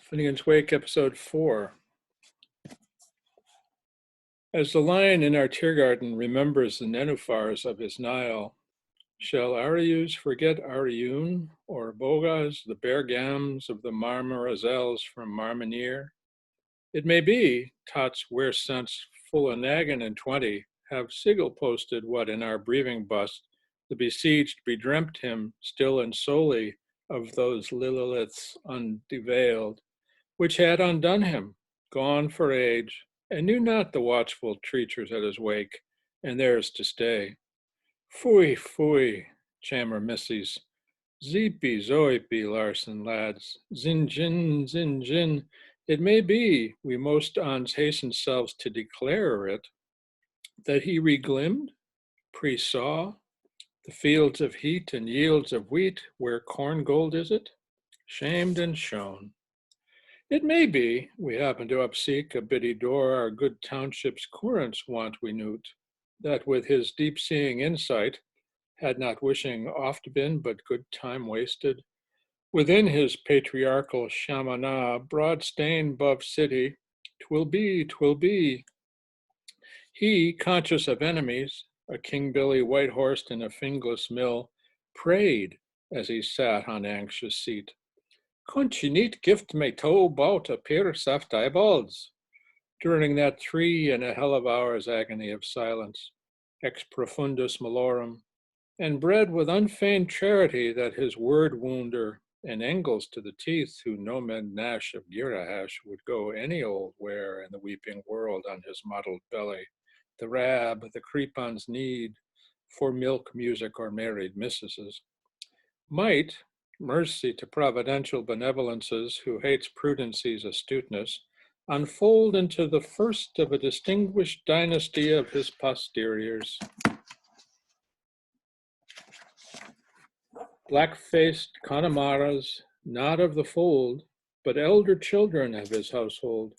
Finnegans Wake, Episode 4. As the lion in our tear garden remembers the nenuphars of his Nile, shall Arius forget Arioun, or Bogas, the bear gams of the Marmarazels from Marmenier? It may be, tots wear sense full a naggin and 20, have sigil posted what in our breathing bust the besieged bedreamt him still and solely of those liliths undeveiled, which had undone him, gone for age, and knew not the watchful treachers at his wake, and theirs to stay. Fui, fui, chammer missies, zeepy, zoipy, Larson lads, zin gin, it may be we most ons hasten selves to declare it, that he reglimmed, pre-saw, the fields of heat and yields of wheat, where corn gold is it, shamed and shone. It may be we happen to upseek a biddy door our good township's courants want we newt, that with his deep-seeing insight, had not wishing oft been but good time wasted, within his patriarchal shamana, broad stain 'bove city, 'twill be. He, conscious of enemies, a King Billy white-horsed in a fingless mill, prayed as he sat on anxious seat. Kunt je niet gift me toe bout a pair soft eyeballs? During that 3.5 hours agony of silence, ex profundus malorum, and bred with unfeigned charity that his word wounder and angles to the teeth who nomen Nash of Girahash would go any old where in the weeping world on his mottled belly, the rab, the creepon's need for milk, music, or married mistresses, might, mercy to providential benevolences who hates prudency's astuteness, unfold into the first of a distinguished dynasty of his posteriors. Black-faced Connemara's, not of the fold, but elder children of his household,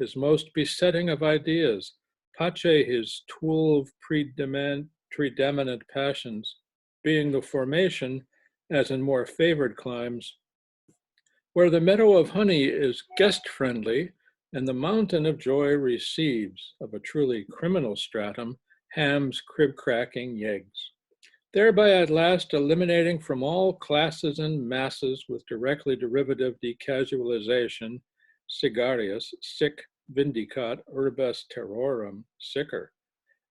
his most besetting of ideas, Pace his tool of predominant passions, being the formation, as in more favored climes, where the meadow of honey is guest-friendly and the mountain of joy receives, of a truly criminal stratum, hams, crib-cracking yeggs, thereby at last eliminating from all classes and masses with directly derivative decasualization, sigarius, sic vindicat urbes terrorum, sicker.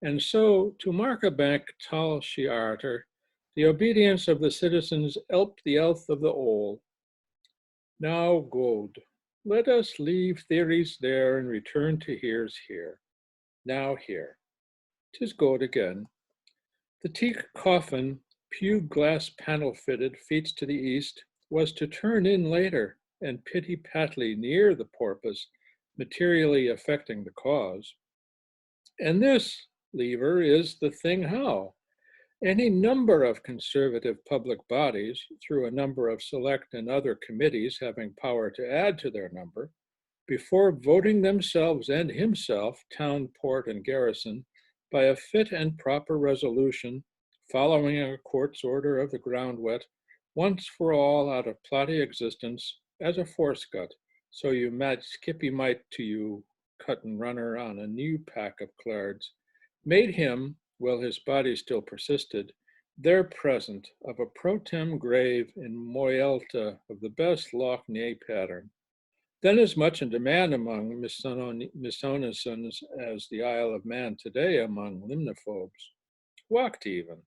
And so, to mark a bank tal shiarter, the obedience of the citizens helped the health of the old. Now, good, let us leave theories there and return to here's here. Now here. 'Tis good again. The teak coffin, pew glass panel fitted, feet to the east, was to turn in later and pity-patly near the porpoise, materially affecting the cause. And this, lever, is the thing how. Any number of conservative public bodies, through a number of select and other committees having power to add to their number, before voting themselves and himself, town, port, and garrison, by a fit and proper resolution, following a court's order of the ground wet, once for all out of plotty existence, as a force-gut, so you might skippy might to you cut and runner on a new pack of clards, made him, while his body still persisted, their present of a pro tem grave in Moyalta of the best Loch Ney pattern, then as much in demand among Missonisons as the Isle of Man today among limnophobes, walked even.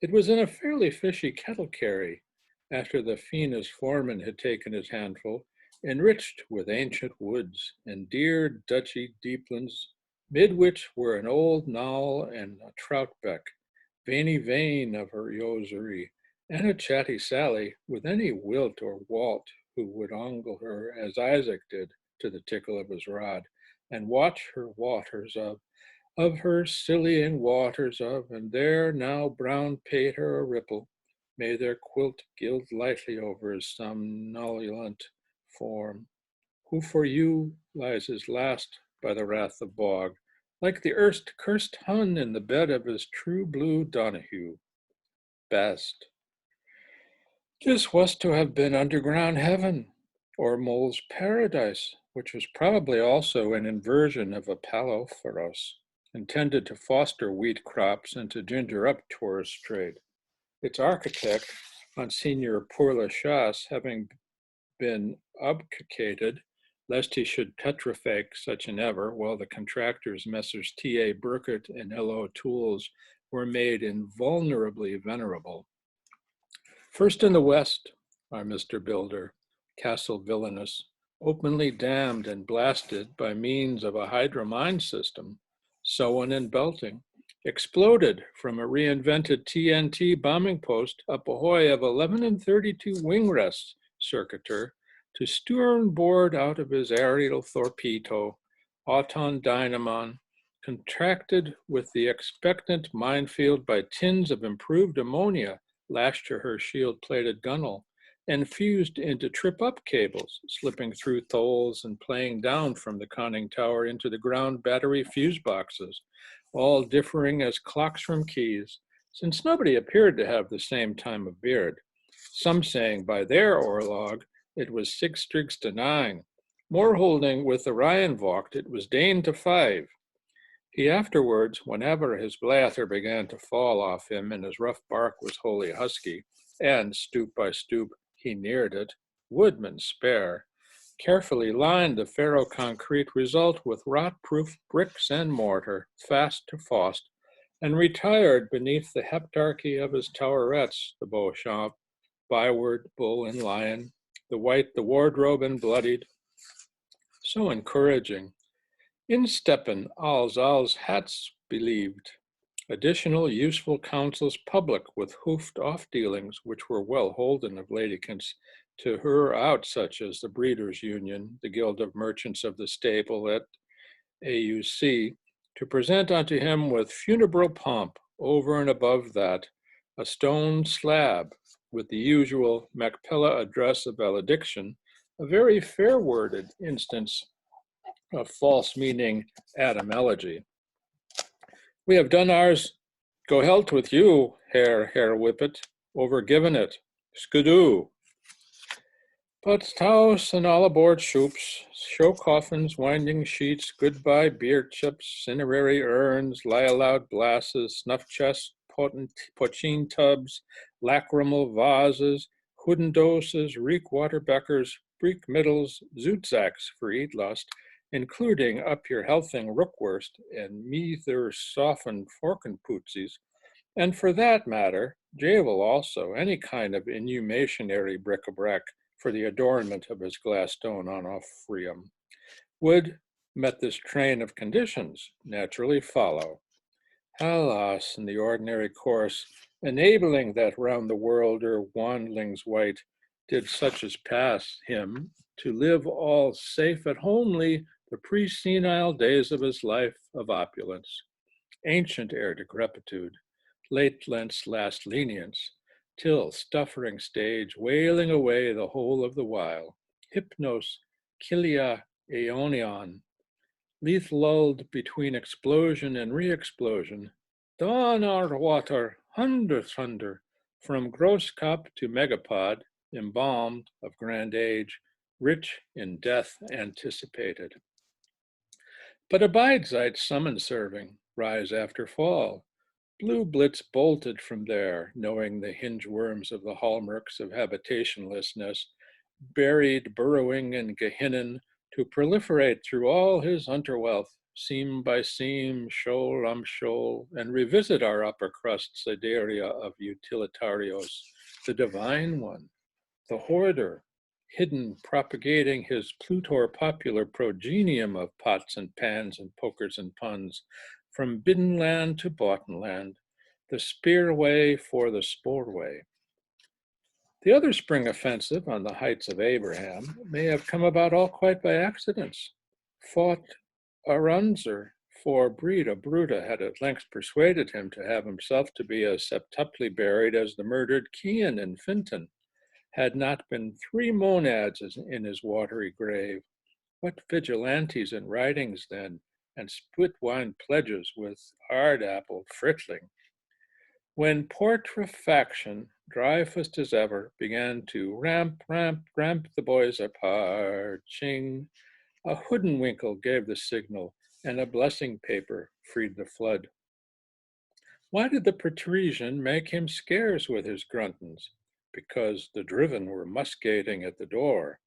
It was in a fairly fishy kettle carry, after the Fiennes foreman had taken his handful, enriched with ancient woods and dear duchy deeplands, mid which were an old knoll and a troutbeck, veiny vein of her yosery, and a chatty Sally with any wilt or walt who would ongle her as Isaac did to the tickle of his rod, and watch her waters of her sillying waters of, and there now brown pater a ripple, may their quilt gild lightly over his somnolent form, who for you lies his last by the wrath of bog, like the erst cursed Hun in the bed of his true blue Donahue. Best. This was to have been underground heaven, or mole's paradise, which was probably also an inversion of a palophoros, intended to foster wheat crops and to ginger up tourist trade. Its architect, Monsignor Pourlachasse, having been obfuscated lest he should petrifake such an ever, while the contractors, Messrs. T.A. Burkett and L.O. Tools, were made invulnerably venerable. First in the West, our Mr. Builder, Castle Villainous, openly dammed and blasted by means of a hydramine system, sewn and belting, exploded from a reinvented TNT bombing post up ahoy of 11 32 wing rests circuiter to stern board out of his aerial torpedo, auton dynamon, contracted with the expectant minefield by tins of improved ammonia lashed to her shield-plated gunwale, and fused into trip-up cables, slipping through tholes and playing down from the conning tower into the ground battery fuse boxes, all differing as clocks from keys, since nobody appeared to have the same time of beard, some saying by their orlog it was 6 strigs to 9, more holding with the Ryan Vogt it was Dane to 5. He afterwards, whenever his blather began to fall off him and his rough bark was wholly husky, and stoop by stoop he neared it, woodman spare, carefully lined the ferro-concrete result with rot-proof bricks and mortar, fast to Faust, and retired beneath the heptarchy of his towerettes, the Beauchamp, byword, bull, and lion, the white, the wardrobe, and bloodied. So encouraging. Insteppen alls hats believed. Additional useful counsels public with hoofed off dealings, which were well holden of ladykins, to her out such as the Breeders' Union, the Guild of Merchants of the Stable at AUC, to present unto him with funeral pomp, over and above that, a stone slab with the usual Macpella address of valediction, a very fair worded instance of false meaning etymology. We have done ours, go helt with you, Herr Whippet, overgiven it, skidoo. But tows and all aboard shoops, show coffins, winding sheets, goodbye beer chips, cinerary urns, lie aloud glasses, snuff chests, pochine tubs, lachrymal vases, hooden doses, reek water beckers, breek middles, zootzaks for eat lust, including up your healthing rookwurst and meather softened forkenpootsies, and for that matter, javel also, any kind of inhumationary bric-a-brac for the adornment of his glass stone on offrium, would, met this train of conditions, naturally follow. Alas, in the ordinary course, enabling that round the worlder wandlings white, did such as pass him to live all safe at homely the pre-senile days of his life of opulence, ancient ere decrepitude, late Lent's last lenience, till stuffering stage, wailing away the whole of the while, hypnos kilia aeonion, leaf lulled between explosion and re-explosion, dawn our water, thunder, from gross cup to megapod, embalmed of grand age, rich in death anticipated. But abides I'd summon serving, rise after fall. Blue Blitz bolted from there, knowing the hinge worms of the hallmarks of habitationlessness, buried burrowing in Gehinnon to proliferate through all his underwealth, seam by seam, shoal shoal, and revisit our upper crust sideria of utilitarios, the divine one, the hoarder, hidden, propagating his Plutor popular progenium of pots and pans and pokers and puns, from bidden land to boughten land, the spearway for the sportway. The other spring offensive on the heights of Abraham may have come about all quite by accidents. Fought Arunzer, for Breda Bruta had at length persuaded him to have himself to be as septuply buried as the murdered Cian in Finton, had not been 3 monads in his watery grave. What vigilantes and writings then, and split wine pledges with hard apple frittling. When putrefaction dry-faced as ever, began to ramp, ramp, ramp, the boys are parching. A hoodwinkle gave the signal, and a blessing paper freed the flood. Why did the patrician make him scarce with his gruntins? Because the driven were muscating at the door.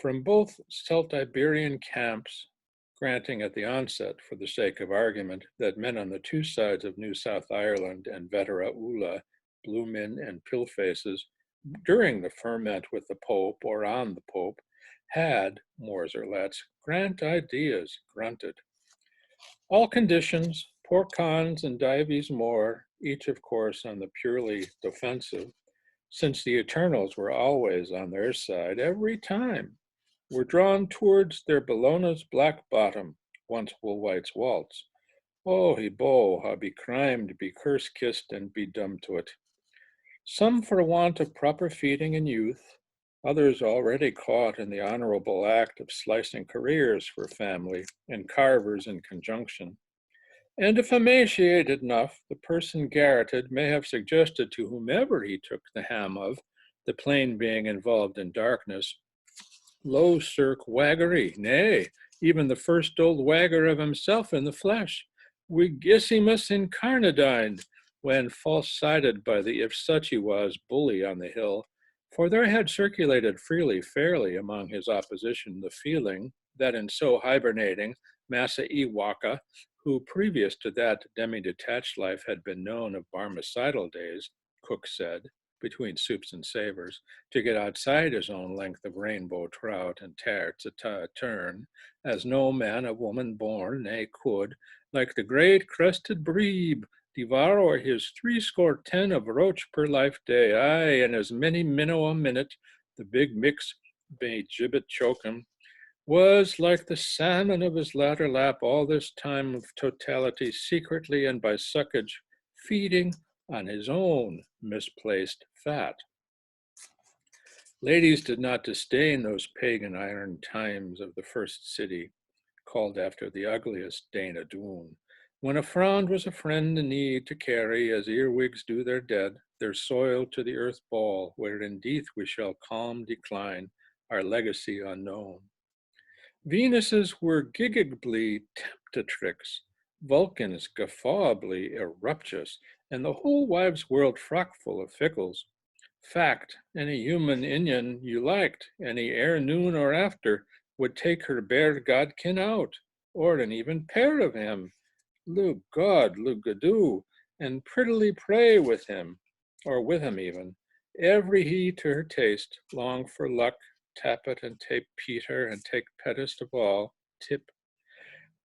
From both Celtiberian camps, granting at the onset, for the sake of argument, that men on the two sides of New South Ireland and Vetera Ula, blue men and pillfaces, during the ferment with the Pope or on the Pope, had, mores or lets, grant ideas grunted. All conditions, porcons and dives more, each of course on the purely defensive, since the Eternals were always on their side every time, were drawn towards their Bellona's black bottom, once Woolwhite's waltz. Oh, he bo, how be crimed, be curse-kissed, and be dumb to it. Some for want of proper feeding in youth, others already caught in the honorable act of slicing careers for family and carvers in conjunction. And if emaciated enough, the person garroted may have suggested to whomever he took the ham of, the plain being involved in darkness, lo, cirque waggery, nay, even the first old wagger of himself in the flesh, vigissimus incarnadine, when false-sided by the if such he was bully on the hill, for there had circulated freely, fairly among his opposition the feeling that in so hibernating, Massa Iwaka, who previous to that demi-detached life had been known of Barmecidal days, Cook said, between soups and savors, to get outside his own length of rainbow trout and tarts a turn, as no man of woman born, nay, could, like the great crested brebe, devour his 70 of roach per life day, aye, and as many minnow a minute, the big mix may gibbet choke him, was like the salmon of his latter lap all this time of totality, secretly and by suckage, feeding on his own misplaced fat. Ladies did not disdain those pagan iron times of the first city, called after the ugliest Dana Doon, when a frown was a friend in need to carry, as earwigs do their dead, their soil to the earth ball, where indeed we shall calm decline, our legacy unknown. Venuses were giggably temptatrix, Vulcans guffawably eruptious, and the whole wives' world frockful of fickles. Fact, any human Indian you liked, any ere noon or after, would take her bare godkin out, or an even pair of him, Lu God, Lu Gadoo, and prettily pray with him, or with him even, every he to her taste, long for luck, tap it and take Peter and take pettest of all, tip.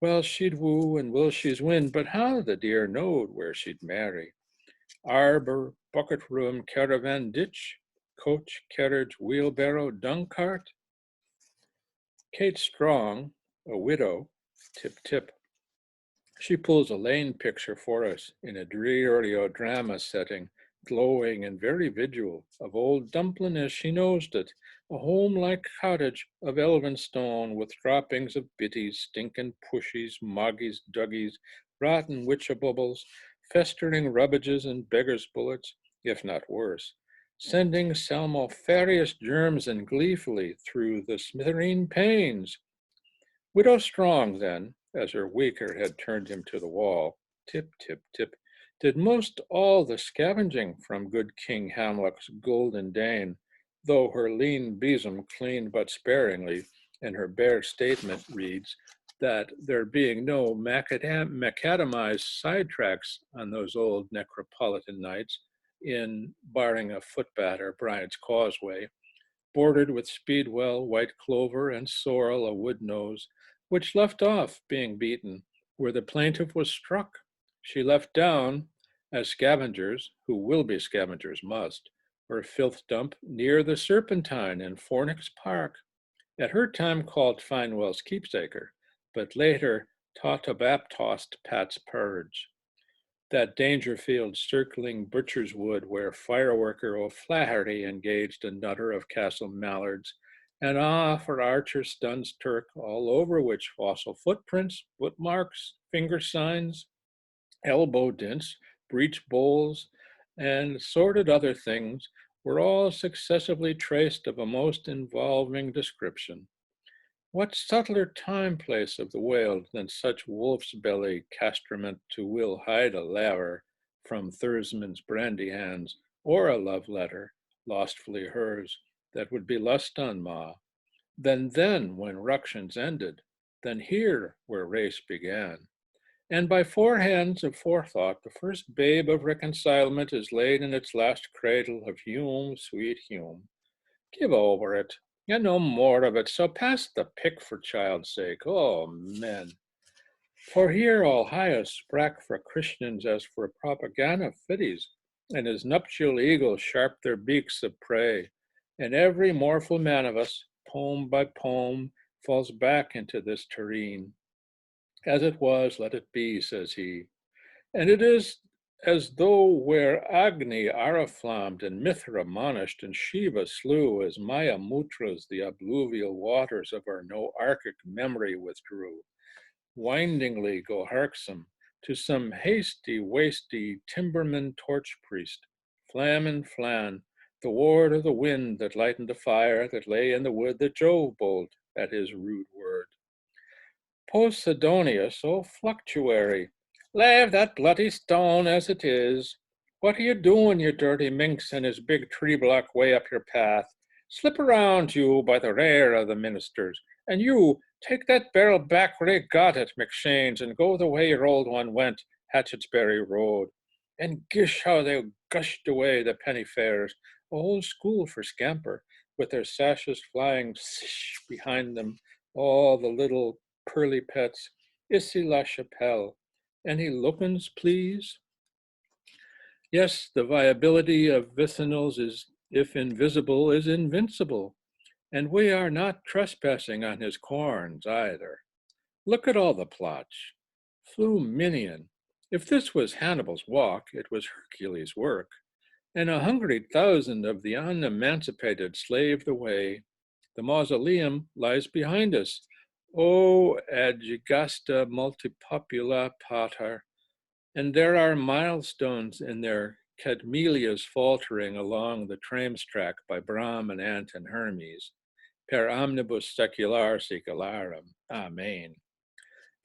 Well, she'd woo and will she's win, but how the dear knowed where she'd marry? Arbor, bucket room, caravan ditch, coach, carriage, wheelbarrow, dung cart? Kate Strong, a widow, tip tip. She pulls a Lane picture for us in a dreary drama setting, glowing and very vigil, of old Dumplin as she nosed it, a home-like cottage of elven stone with droppings of bitties, stinking pushies, moggies, duggies, rotten witchabubbles, festering rubbages and beggars' bullets, if not worse, sending salmofarious germs and gleefully through the smithereen panes. Widow Strong, then, as her weaker had turned him to the wall, tip, tip, tip, did most all the scavenging from good King Hamlock's golden Dane, though her lean besom cleaned but sparingly, and her bare statement reads that there being no macadamized sidetracks on those old necropolitan nights, in barring a footbath or Bryant's Causeway, bordered with speedwell, white clover, and sorrel, a wood nose, which left off being beaten where the plaintiff was struck. She left down, as scavengers, who will be scavengers must, her filth dump near the Serpentine in Fornix Park, at her time called Finewell's Keepsaker, but later Tautabaptost Pat's Purge. That Dangerfield circling butcher's wood where fireworker O'Flaherty engaged a nutter of Castle Mallards, and for Archer stuns Turk, all over which fossil footprints, footmarks, finger signs, elbow dints, breech bowls, and assorted other things were all successively traced of a most involving description. What subtler time-place of the world than such wolf's belly castrament to will hide a laver from Thursman's brandy hands, or a love letter, lostfully hers, that would be lust on Ma, than then when ructions ended, than here where race began. And by four hands of forethought, the first babe of reconcilement is laid in its last cradle of Hume, sweet Hume. Give over it, and no more of it, so pass the pick for child's sake. Oh, men. For here all highest sprack for Christians as for propaganda fiddies, and his nuptial eagles sharp their beaks of prey. And every mortal man of us, poem by poem, falls back into this terrene. As it was, let it be, says he. And it is as though where Agni araflamed and Mithra monished and Shiva slew, as Maya Mutras the abluvial waters of our noarchic memory withdrew, windingly go harksome to some hasty, wasty timberman torch priest, flam and flan, the ward of the wind that lightened the fire that lay in the wood that Jove bold at his rude word. Posidonius, oh fluctuary, lave that bloody stone as it is. What are you doing, you dirty minx, and his big tree block way up your path? Slip around, you, by the rear of the ministers, and you, take that barrel back where they got it, McShane's, and go the way your old one went, Hatchetsbury Road. And gish how they gushed away, the penny fares, a whole school for scamper, with their sashes flying behind them, all the little pearly pets, Issy La Chapelle. Any lookins, please? Yes, the viability of vicinals is, if invisible, is invincible, and we are not trespassing on his corns either. Look at all the plotch. Fluminian. If this was Hannibal's walk, it was Hercules' work, and 100,000 of the unemancipated slaved away. The mausoleum lies behind us. O adjugasta multipopula pater, and there are milestones in their cadmelias faltering along the tram's track by Brahm and Ant and Hermes, per omnibus secular secularum, amen.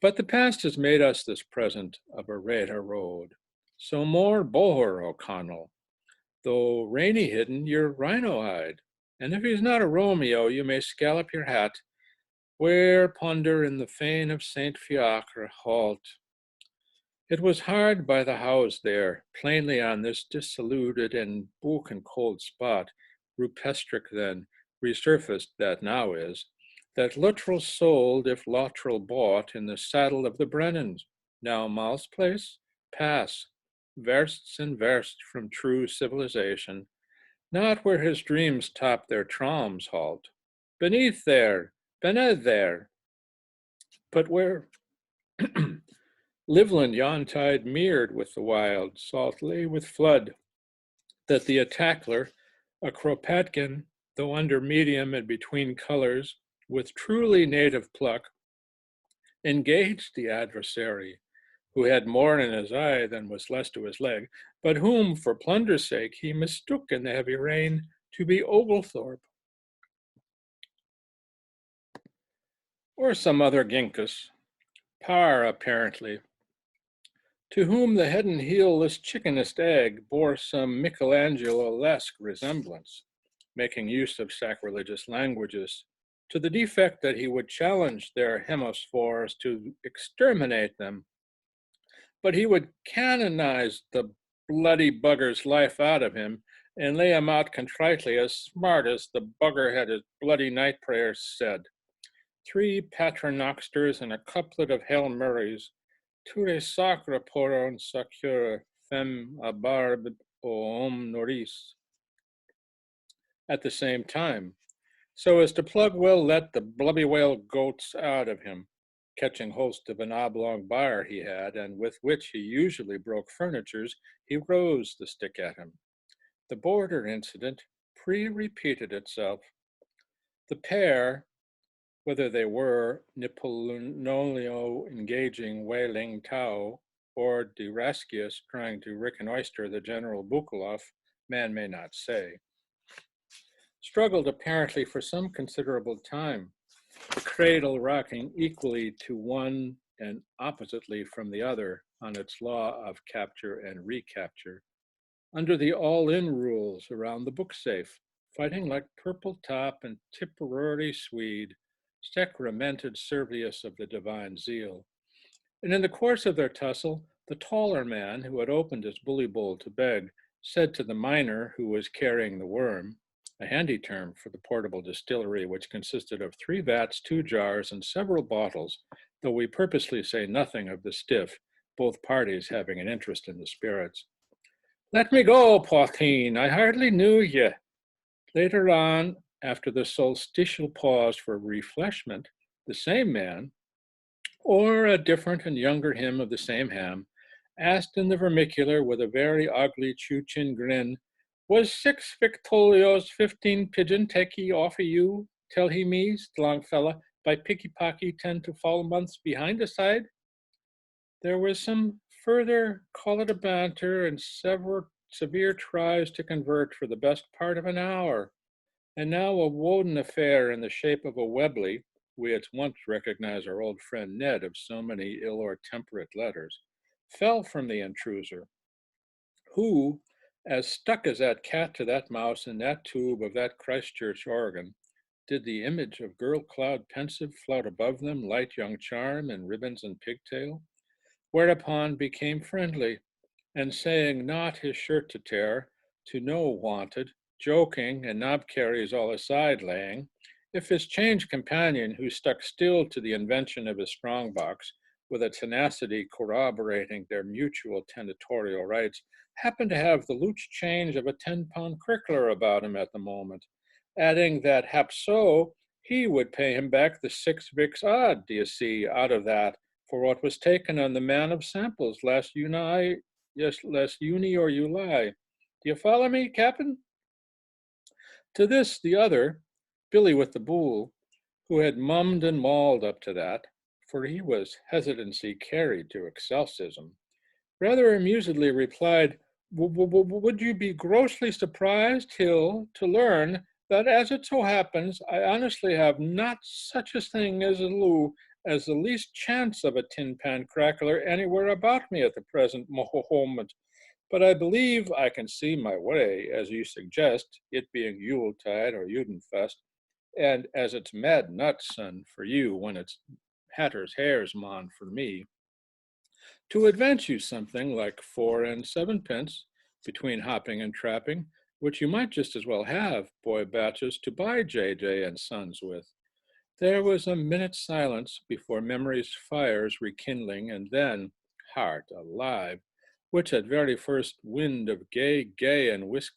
But the past has made us this present of a Reta road. So more Bohor O'Connell, though rainy hidden, you're rhino-eyed, and if he's not a Romeo, you may scallop your hat, where ponder in the fane of Saint Fiacre halt. It was hard by the house there, plainly on this dissolute and book and cold spot, rupestric then, resurfaced that now is, that Luttrell sold, if Luttrell bought, in the saddle of the Brennans. Now Mal's place? Pass, versts and versts from true civilization, not where his dreams top their trams halt. Beneath there, beneath there, but where Liveland yon tide mirrored with the wild, salt lay with flood, that the attackler, a Kropatkin, though under medium and between colors, with truly native pluck, engaged the adversary, who had more in his eye than was less to his leg, but whom, for plunder's sake, he mistook in the heavy rain to be Oglethorpe, or some other Gincus, par apparently, to whom the head and heelless chickenest egg bore some Michelangelo-esque resemblance, making use of sacrilegious languages, to the defect that he would challenge their hemophores to exterminate them, but he would canonize the bloody bugger's life out of him and lay him out contritely, as smart as the bugger had his bloody night prayers said. 3 paternoxters and a couplet of Hail Marys, Ture sacra poron sacura fem abarb om noris, at the same time, so as to plug well let the blubby whale goats out of him, catching host of an oblong bar he had, and with which he usually broke furnitures, he rose the stick at him. The border incident pre-repeated itself. The pair, whether they were Nippolonio engaging Wei Ling Tao or Duraskius trying to reconnoiter the General Bukulov, man may not say. Struggled apparently for some considerable time, the cradle rocking equally to one and oppositely from the other on its law of capture and recapture, under the all-in rules around the book safe, fighting like Purple Top and Tipperary Swede, sacramented Servius of the divine zeal. And in the course of their tussle, the taller man who had opened his bully bowl to beg said to the miner who was carrying the worm, a handy term for the portable distillery which consisted of 3 vats, 2 jars, and several bottles, though we purposely say nothing of the stiff, both parties having an interest in the spirits. Let me go, Pauline, I hardly knew ye. Later on, after the solstitial pause for refreshment, the same man, or a different and younger him of the same ham, asked in the vermicular with a very ugly Chuchin grin, was 6 Victolios 15 pigeon takee off of you, tell he me, long fella, by picky-pocky 10 to 12 months behind the side? There was some further, call it a banter, and several severe tries to convert for the best part of an hour. And now a Woden affair in the shape of a Webley, we at once recognize our old friend Ned of so many ill or temperate letters, fell from the intruder, who, as stuck as that cat to that mouse in that tube of that Christchurch organ, did the image of girl cloud pensive float above them, light young charm in ribbons and pigtail, whereupon became friendly, and saying not his shirt to tear, to no wanted, joking and knob carries all aside laying, if his changed companion, who stuck still to the invention of his strongbox, with a tenacity corroborating their mutual tentatorial rights, happened to have the loose change of a 10-pound crickler about him at the moment, adding that hap so he would pay him back the 6 vicks odd, do you see, out of that, for what was taken on the man of samples last uni or you lie. Do you follow me, Captain? To this, the other, Billy with the bull, who had mummed and mauled up to that, for he was hesitancy carried to excelsis,ism, rather amusedly replied, would you be grossly surprised, Hill, to learn that as it so happens, I honestly have not such a thing as the least chance of a tin pan crackler anywhere about me at the present moment. But I believe I can see my way, as you suggest, it being Yuletide or Judenfest, and as it's mad nuts, son, for you when it's Hatter's Hares, mon, for me, to advance you something like 4 and 7 pence between hopping and trapping, which you might just as well have, boy batches, to buy J.J. and Sons with. There was a minute's silence before memory's fires rekindling, and then, heart alive, which at very first wind of gay, and Wick's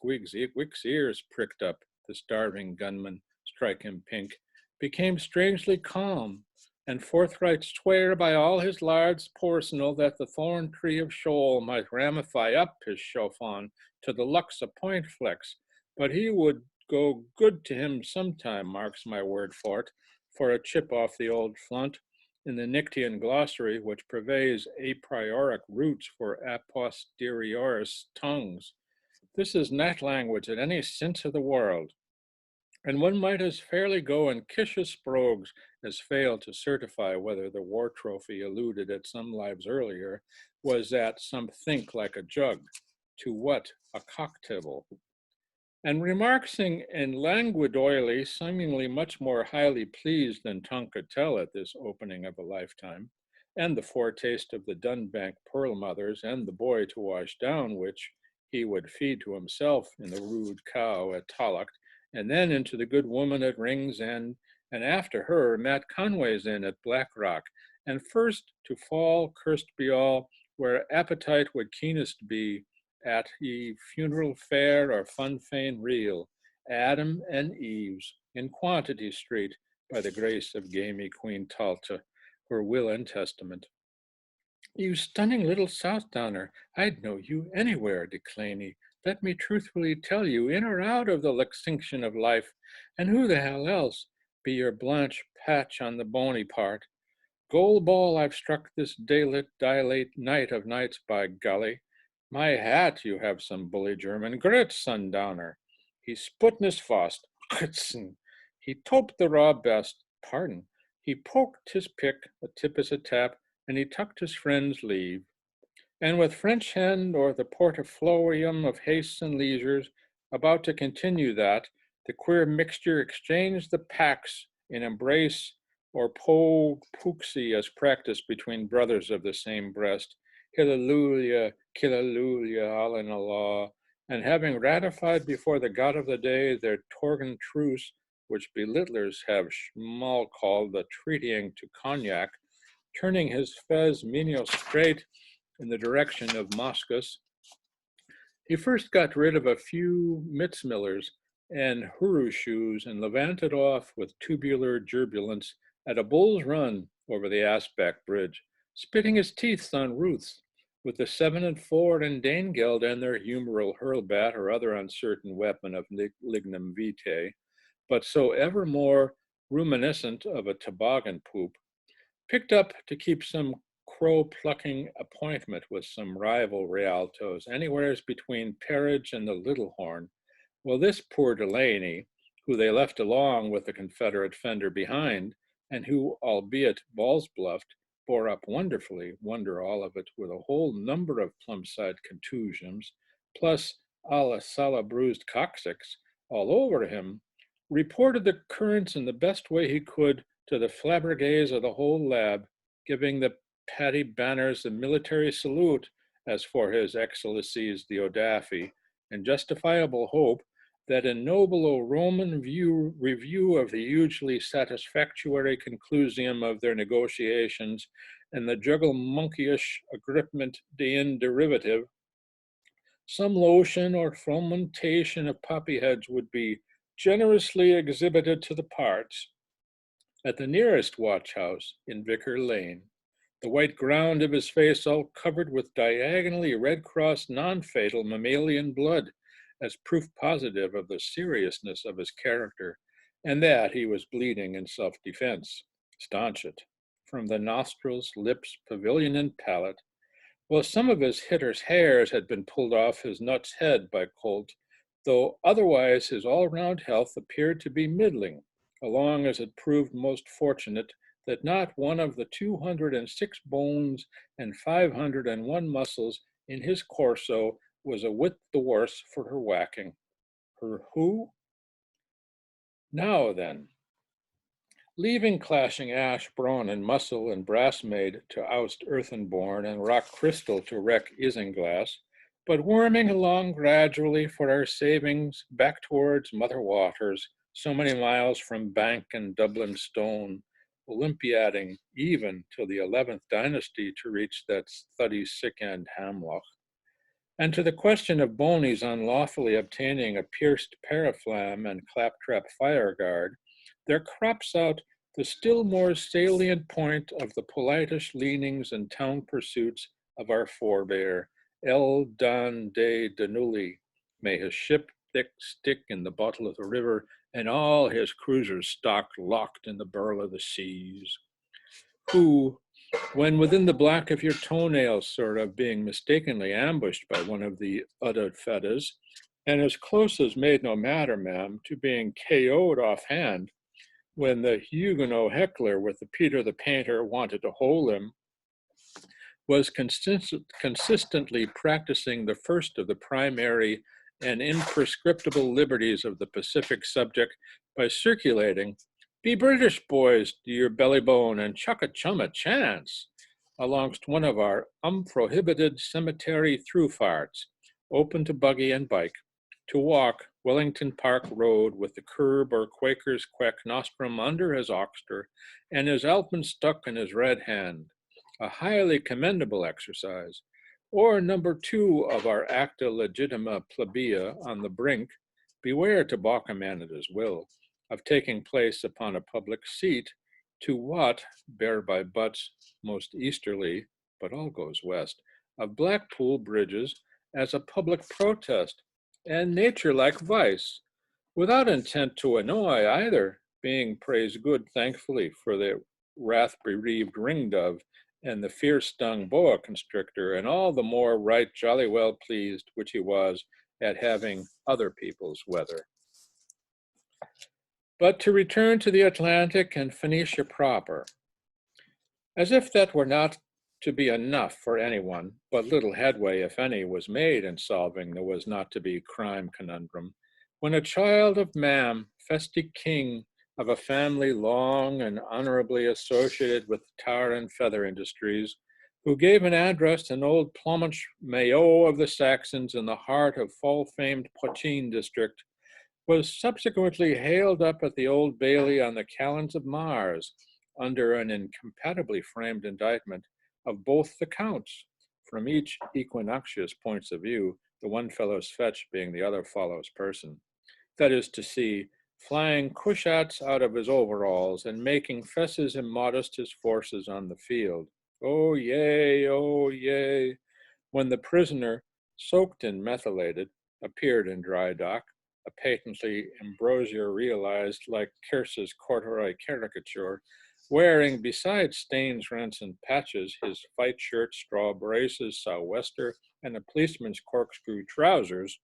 ears pricked up, the starving gunman, strike him pink, became strangely calm, and forthright swear by all his lards personal that the thorn tree of shoal might ramify up his chauffon to the lux of point flex, but he would go good to him sometime, marks my word for a chip off the old flunt, in the Nictian glossary, which purveys a prioric roots for a posterioris tongues. This is not language in any sense of the world, and one might as fairly go and kiss his brogues as fail to certify whether the war trophy alluded at some lives earlier was at some think like a jug, to what a cocktail. And remarking in languid oily, seemingly much more highly pleased than tongue could tell at this opening of a lifetime, and the foretaste of the Dunbank Pearl Mothers and the boy to wash down, which he would feed to himself in the rude cow at Tollocht, and then into the good woman at Rings End, and after her Matt Conway's Inn at Blackrock, and first to fall, cursed be all, where appetite would keenest be, at ye funeral fair or fun fain real, Adam and Eve's in Quantity Street, by the grace of gamey Queen Talta, her will and testament. You stunning little Southdowner, I'd know you anywhere, Declaney. Let me truthfully tell you, in or out of the extinction of life, and who the hell else be your Blanche Patch on the bony part? Gold ball I've struck this daylit, dilate night of nights, by golly. My hat, you have some bully German. Grit, sundowner. He sputnis fast. Kritzen. He toped the raw best. Pardon. He poked his pick, a tip is a tap, and he tucked his friend's leave. And with French hand or the portaflorium of hastes and leisures, about to continue that, the queer mixture exchanged the packs in embrace or pouxie as practiced between brothers of the same breast. Hallelujah, Hallelujah, all in a law. And having ratified before the God of the day their Torgan truce, which belittlers have schmal called the treatying to cognac, turning his fez menial straight in the direction of Moscus, he first got rid of a few mitzmillers and huru shoes and levanted off with tubular turbulence at a bull's run over the Asbach Bridge, spitting his teeth on Ruths, with the 7 and 4 and Danegeld and their humoral hurlbat or other uncertain weapon of lignum vitae, but so evermore ruminescent of a toboggan poop, picked up to keep some crow-plucking appointment with some rival Rialtos, anywheres between Perridge and the Little Horn. Well, this poor Delaney, who they left along with the Confederate fender behind, and who, albeit balls bluffed, bore up wonderfully, wonder all of it, with a whole number of plum-side contusions, plus a la sala bruised coccyx all over him, reported the currents in the best way he could to the flabbergaze of the whole lab, giving the patty banners a military salute as for his excellencies the O'Daffy, and justifiable hope that in noble Roman review of the hugely satisfactory conclusium of their negotiations and the juggle monkeyish agrippement in derivative, some lotion or fomentation of poppy heads would be generously exhibited to the parts at the nearest watch house in Vicar Lane, the white ground of his face all covered with diagonally Red Cross non-fatal mammalian blood as proof positive of the seriousness of his character, and that he was bleeding in self-defense. Staunch it. From the nostrils, lips, pavilion, and palate, while some of his hitter's hairs had been pulled off his nut's head by Colt, though otherwise his all-round health appeared to be middling, along as it proved most fortunate that not one of the 206 bones and 501 muscles in his torso was a whit the worse for her whacking. Her who? Now then, leaving clashing ash, brawn, and muscle and brass made to oust earthenborn and rock crystal to wreck isinglass, but worming along gradually for our savings back towards mother waters, so many miles from bank and Dublin stone, Olympiading even till the 11th dynasty to reach that thuddy sick end Hamloch. And to the question of Boney's unlawfully obtaining a pierced paraflam and claptrap fireguard, there crops out the still more salient point of the politish leanings and town pursuits of our forebear, El Don de Danuli. May his ship thick stick in the bottle of the river, and all his cruisers stocked locked in the burl of the seas. Who, when within the black of your toenails, sir, of being mistakenly ambushed by one of the udder fedders, and as close as made no matter, ma'am, to being KO'd offhand, when the Huguenot heckler with the Peter the Painter wanted to hold him, was consistently practicing the first of the primary and imprescriptible liberties of the Pacific subject by circulating, "Be British, boys, to your belly bone, and chuck a chum a chance," alongst one of our unprohibited cemetery throughfarts, open to buggy and bike, to walk Wellington Park Road with the curb or Quaker's quack nostrum under his oxter and his alpenstock in his red hand, a highly commendable exercise, or number 2 of our acta legitima plebea on the brink, beware to balk a man at his will, of taking place upon a public seat, to what, bear by butts most easterly, but all goes west, of Blackpool bridges as a public protest, and nature like vice, without intent to annoy either, being praised good thankfully for their wrath-bereaved ringdove and the fear-stung boa constrictor, and all the more right jolly well pleased which he was at having other people's weather. But to return to the Atlantic and Phoenicia proper, as if that were not to be enough for anyone, but little headway, if any, was made in solving the was not to be crime conundrum, when a child of Mam, festy king of a family long and honorably associated with the tar and feather industries, who gave an address to an old Plumage Mayo of the Saxons in the heart of full-famed Poitin district, was subsequently hailed up at the Old Bailey on the Calends of Mars under an incompatibly framed indictment of both the counts, from each equinoxious points of view, the one fellow's fetch being the other fellow's person. That is to see, flying cushats out of his overalls and making fesses immodest his forces on the field. Oh yea, when the prisoner, soaked and methylated, appeared in dry dock, a patently Ambrosier realized like Kearse's corduroy caricature, wearing, besides stains, rents, and patches, his fight shirt, straw braces, sou'wester, and a policeman's corkscrew trousers,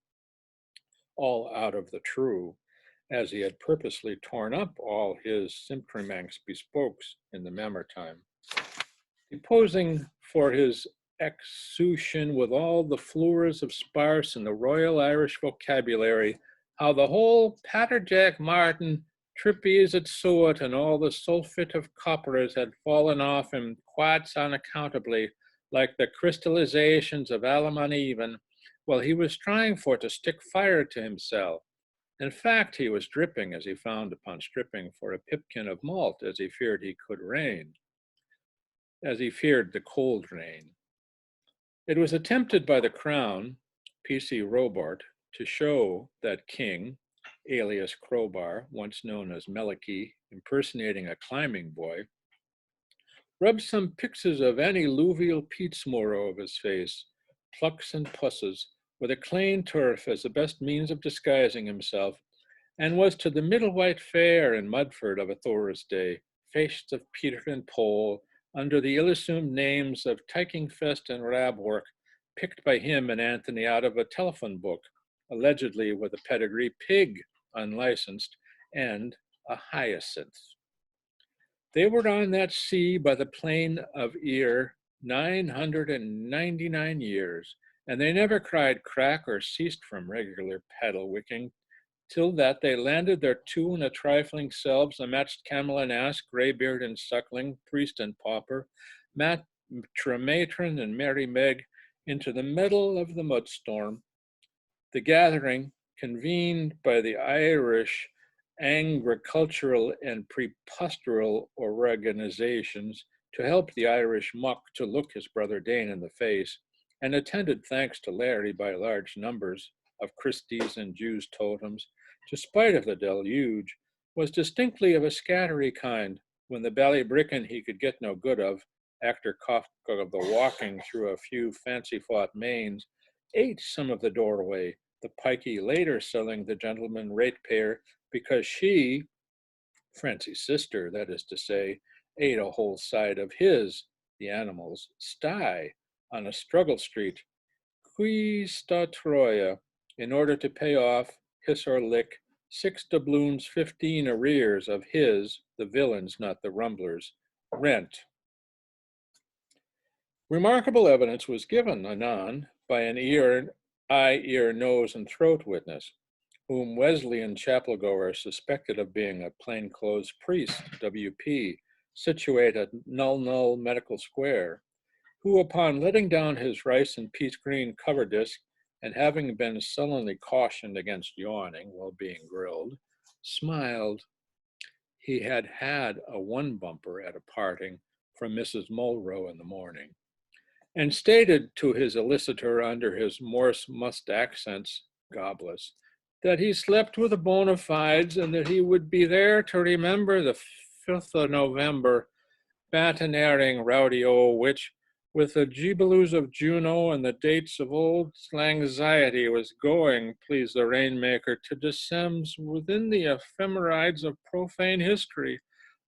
all out of the true, as he had purposely torn up all his Simprimanx bespokes in the Mamertine. Deposing for his execution with all the floors of sparse in the Royal Irish vocabulary, how the whole Patterjack Martin, trippies at suet, and all the sulphate of coppers had fallen off him quads unaccountably, like the crystallizations of alum uneven, while he was trying for to stick fire to himself. In fact, he was dripping, as he found upon stripping for a pipkin of malt, as he feared he could rain, as he feared the cold rain. It was attempted by the Crown, P.C. Robart, to show that King, alias Crowbar, once known as Melicky, impersonating a climbing boy, rubbed some pixes of antiluvial peatsmore over his face, plucks and pusses, with a clane turf as the best means of disguising himself, and was to the Middlewhite Fair in Mudford of a Thor's Day, feasts of Peter and Pole, under the ill-assumed names of Tykingfest and Rabwork, picked by him and Anthony out of a telephone book, allegedly with a pedigree pig, unlicensed, and a hyacinth. They were on that sea by the plain of Ear 999 years, and they never cried crack or ceased from regular paddle wicking, till that they landed their two and a trifling selves amidst camel and ass, greybeard and suckling, priest and pauper, matron and Mary Meg, into the middle of the mudstorm. The gathering, convened by the Irish agricultural and prepostural organizations to help the Irish muck to look his brother Dane in the face, and attended, thanks to Larry, by large numbers of Christies and Jews' totems, despite of the deluge, was distinctly of a scattery kind, when the Ballybricken he could get no good of, after Kafka of the walking through a few fancy-fought mains, ate some of the doorway, the pikey later selling the gentleman ratepayer because she, Francie's sister, that is to say, ate a whole side of his, the animal's, sty on a struggle street, qui sta Troia, in order to pay off, hiss or lick, 6 doubloons 15 arrears of his, the villain's, not the rumbler's, rent. Remarkable evidence was given anon by an eye, ear, nose, and throat witness, whom Wesleyan chapel-goer suspected of being a plainclothes priest, W.P., situate at Null Medical Square, who, upon letting down his rice and peach green cover disc, and having been sullenly cautioned against yawning while being grilled, smiled. He had had a one bumper at a parting from Mrs. Mulrow in the morning, and stated to his elicitor under his Morse must accents, gobless, that he slept with the bona fides and that he would be there to remember the 5th of November, batineering rowdy-o, which, with the jubilees of Juno and the dates of old Slangxiety, was going, please the rainmaker, to descends within the ephemerides of profane history,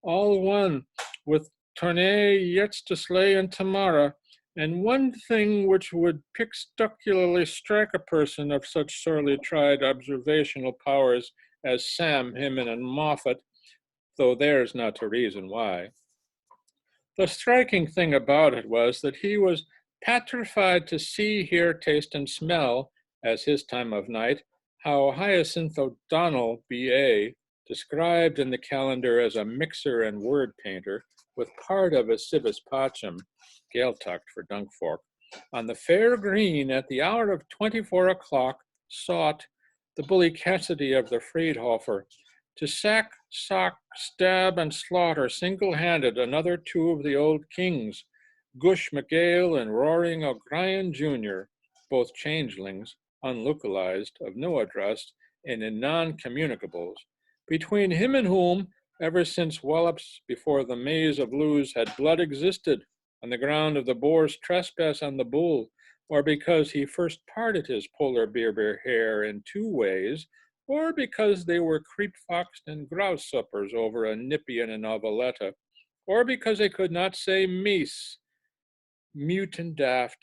all one, with Tournay yet to slay and Tamara, and one thing which would pictularly strike a person of such sorely tried observational powers as Sam, Hymen, and Moffat, though there's not to reason why. The striking thing about it was that he was petrified to see, hear, taste, and smell, as his time of night, how Hyacinth O'Donnell, B.A., described in the calendar as a mixer and word painter, with part of a civis pacem, Gaeltacht for Dunkfork, on the fair green at the hour of 24 o'clock, sought the bully Cassidy of the Friedhofer to sack, sock, stab, and slaughter single-handed another two of the old kings, Gush MacGael and Roaring O'Brien Jr., both changelings, unlocalized, of no address, and in non-communicables, between him and whom, ever since Wallops before the maze of Lewes had blood existed, on the ground of the boar's trespass on the bull, or because he first parted his polar bear hair in two ways, or because they were creep-foxed and grouse-suppers over a nippy and a noveletta, or because they could not say meese, mute and daft,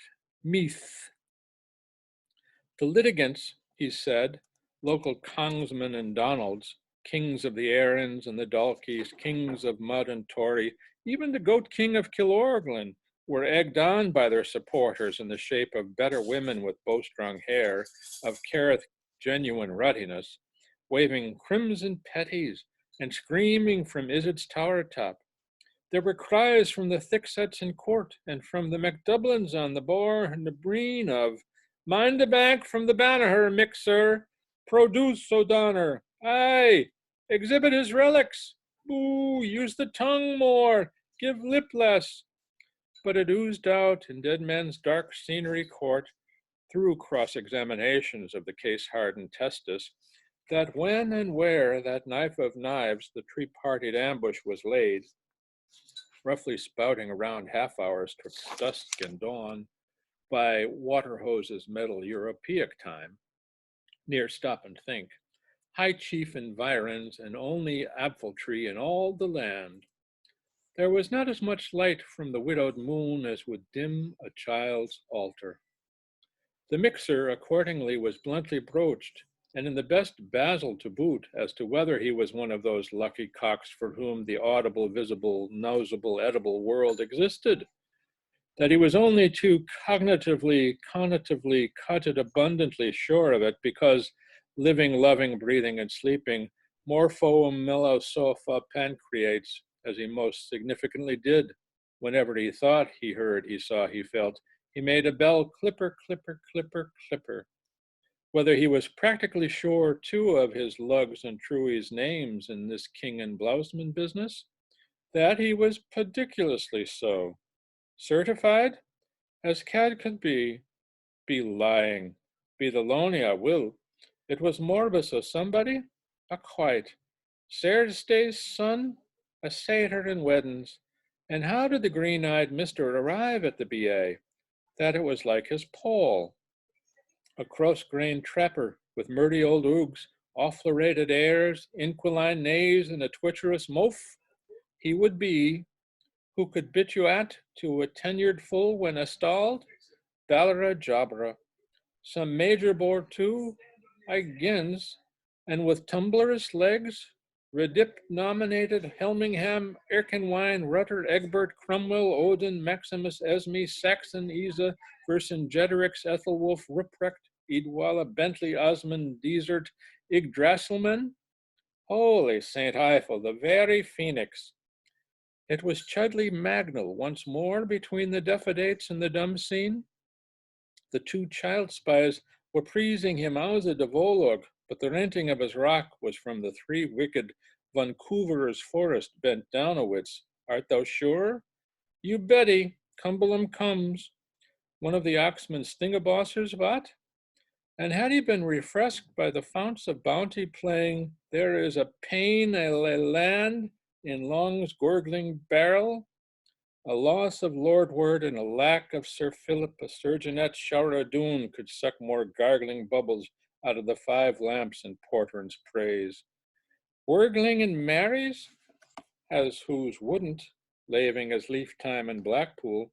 meath. The litigants, he said, local Kongsmen and Donalds, kings of the Erin's and the Dalkeys, kings of Mud and Tory, even the goat king of Kilorglin, were egged on by their supporters in the shape of better women with bowstrung hair, of Careth genuine ruddiness, waving crimson petties and screaming from Izzard's tower top. There were cries from the thicksets in court and from the MacDublins on the Bore and the Breen of, "Mind the bank from the Banagher, mixer, produce O'Donnell, aye, exhibit his relics, boo, use the tongue more, give lip less." But it oozed out in Dead Men's dark scenery court, through cross-examinations of the case-hardened Testis, that when and where that knife of knives the three-partied ambush was laid, roughly spouting around half hours twixt dusk and dawn, by Waterhose's Middle European time, near Stop and Think, high chief environs and only apple tree in all the land, there was not as much light from the widowed moon as would dim a child's altar. The mixer accordingly was bluntly broached, and in the best basil to boot, as to whether he was one of those lucky cocks for whom the audible, visible, nosable, edible world existed, that he was only too cognitively, cutted abundantly sure of it, because living, loving, breathing, and sleeping, morpho melosopha pancreates, as he most significantly did, whenever he thought, he heard, he saw, he felt, he made a bell clipper, clipper, clipper, clipper. Whether he was practically sure, too, of his lugs and truies' names in this king and blouseman business, that he was pediculously so. Certified? As Cad could be lying. Be the lonia will. It was morbus o' somebody, a quite. Sairstay's son, a satyr in weddings. And how did the green-eyed mister arrive at the B.A.? That it was like his Paul, a cross-grained trapper with murdy old oogs, offlorated airs, inquiline nays, and a twitcherous mouf. He would be, who could bit you at to a tenured full when astalled? Ballara Jabra. Some major bore too, I gens, and with tumblerous legs, Redip nominated Helmingham, Erkenwine, Rutter, Egbert, Cromwell, Odin, Maximus, Esme, Saxon, Isa, Vercingetorix, Ethelwulf, Ruprecht, Eadwalla, Bentley, Osmond, Desert, Yggdrasilman. Holy Saint Eiffel, the very phoenix. It was Chudley Magnell once more between the Dephadates and the dumb scene. The two child spies were praising him as a Devolog, but the renting of his rock was from the three wicked Vancouver's forest bent downowitz. Art thou sure? You betty, Cumberland comes. One of the Oxman's thingabossers, what? And had he been refreshed by the founts of bounty playing, there is a pain a land in Long's gurgling barrel, a loss of Lordward and a lack of Sir Philip, a surgeonette Sharadoon could suck more gargling bubbles out of the five lamps in Portern's praise. Wurgling and Mary's? as whose wouldn't, laving his leaf time in Blackpool.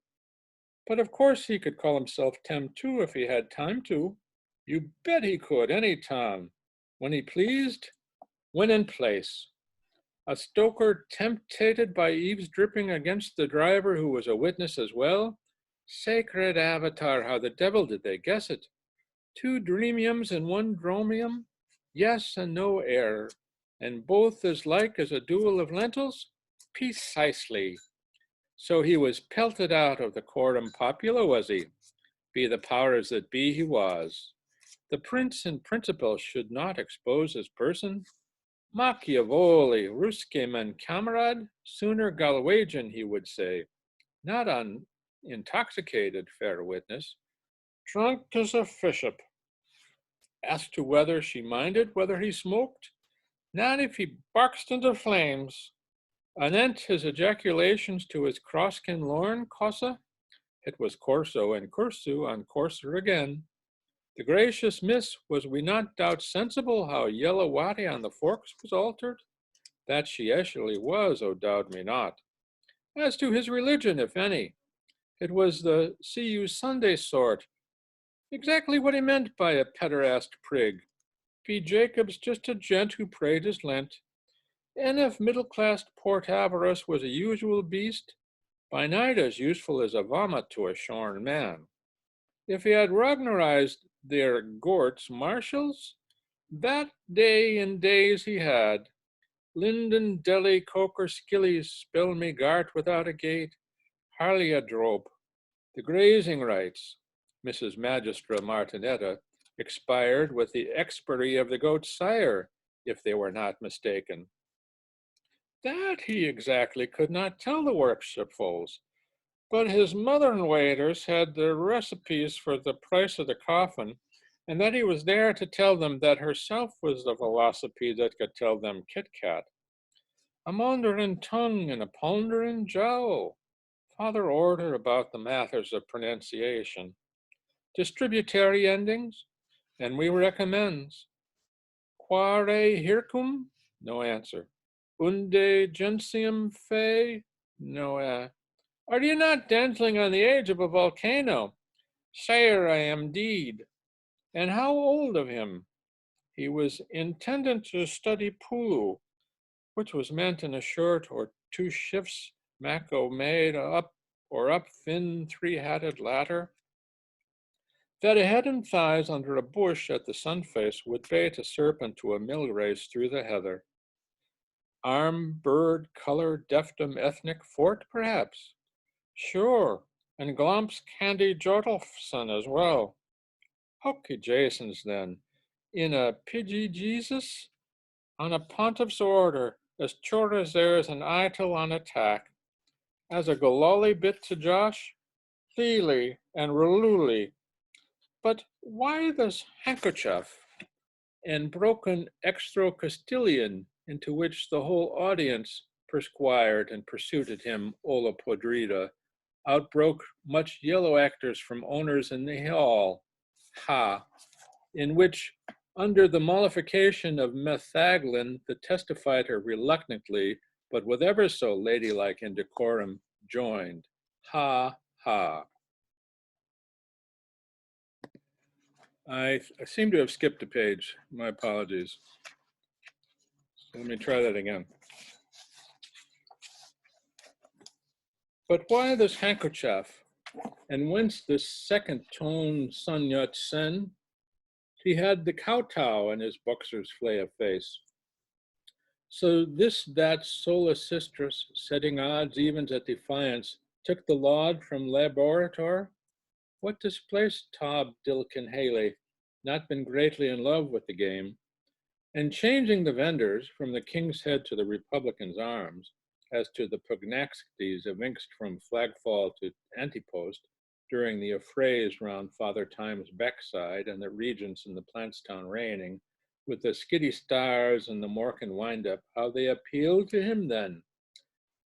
But of course he could call himself Tem too if he had time to. You bet he could, any time. When he pleased, when in place. A stoker tempted by eavesdripping against the driver who was a witness as well? Sacred avatar, how the devil did they guess it? 2 dreamiums and 1 dromium? Yes and no error. And both as like as a duel of lentils? Precisely. So he was pelted out of the quorum popula, was he? Be the powers that be, he was. The prince in principle should not expose his person. Machiavelli, Ruskeman, camarade, sooner Galwegian, he would say, not intoxicated, fair witness, drunk as a bishop. As to whether she minded whether he smoked, not if he burst into flames. Anent his ejaculations to his crosskin lorn, cosa? It was Corso and Cursu on courser again. The gracious miss, was we not doubt sensible how yellow watty on the forks was altered? That she actually was, oh doubt me not. As to his religion, if any, it was the see you Sunday sort, exactly what he meant by a pederast prig. Be Jacobs just a gent who prayed his Lent, and if middle-class Port Avarice was a usual beast, by night as useful as a vomit to a shorn man. If he had Ragnarized their Gorts marshals, that day and days he had. Linden, Delhi, Coker, Skillies, spill me gart without a gate, hardly a drope. The grazing rights, Mrs. Magistra Martinetta, expired with the expiry of the goat's sire, if they were not mistaken. That he exactly could not tell the worshipfuls, but his mother-in-waiters had the recipes for the price of the coffin, and that he was there to tell them that herself was the velocipede that could tell them Kit-Kat. A maundering tongue and a pondering jowl. Father order about the matters of pronunciation. Distributary endings, and we recommends. Quare hircum? No answer. Unde gentium fe? No. Are you not dangling on the edge of a volcano? Sire, I am deed. And how old of him? He was intended to study Pulu, which was meant in a short or 2 shifts Mako made up thin 3-hatted ladder. That a head and thighs under a bush at the sun face would bait a serpent to a mill race through the heather. Arm, bird, color, deftum, ethnic, fort, perhaps. Sure, and Glomps Candy Jodolfson as well. Hokey Jasons then, in a Pidgey Jesus, on a pontiff's order, as sure as there's an idol on attack. As a gololly bit to Josh, Thele and Rululi. But why this handkerchief and broken extra-Castilian into which the whole audience persquired and pursued him olla podrida, outbroke much yellow actors from owners in the hall, in which, under the mollification of methaglin, the testifier reluctantly, but with ever so ladylike indecorum, joined. Ha, ha. I seem to have skipped a page. My apologies. Let me try that again. But why this handkerchief? And whence this second tone Sun Yat-sen? He had the kowtow in his boxer's flay of face. So this, that sola sistris, setting odds evens at defiance, took the laud from laborator? What displaced Tob Dilkin Haley, not been greatly in love with the game, and changing the vendors from the King's Head to the Republican's Arms, as to the pugnacities evinced from flagfall to antipost during the affrays round Father Time's backside and the regents in the Plantstown reigning, with the Skiddy Stars and the Morkan windup, how they appealed to him then,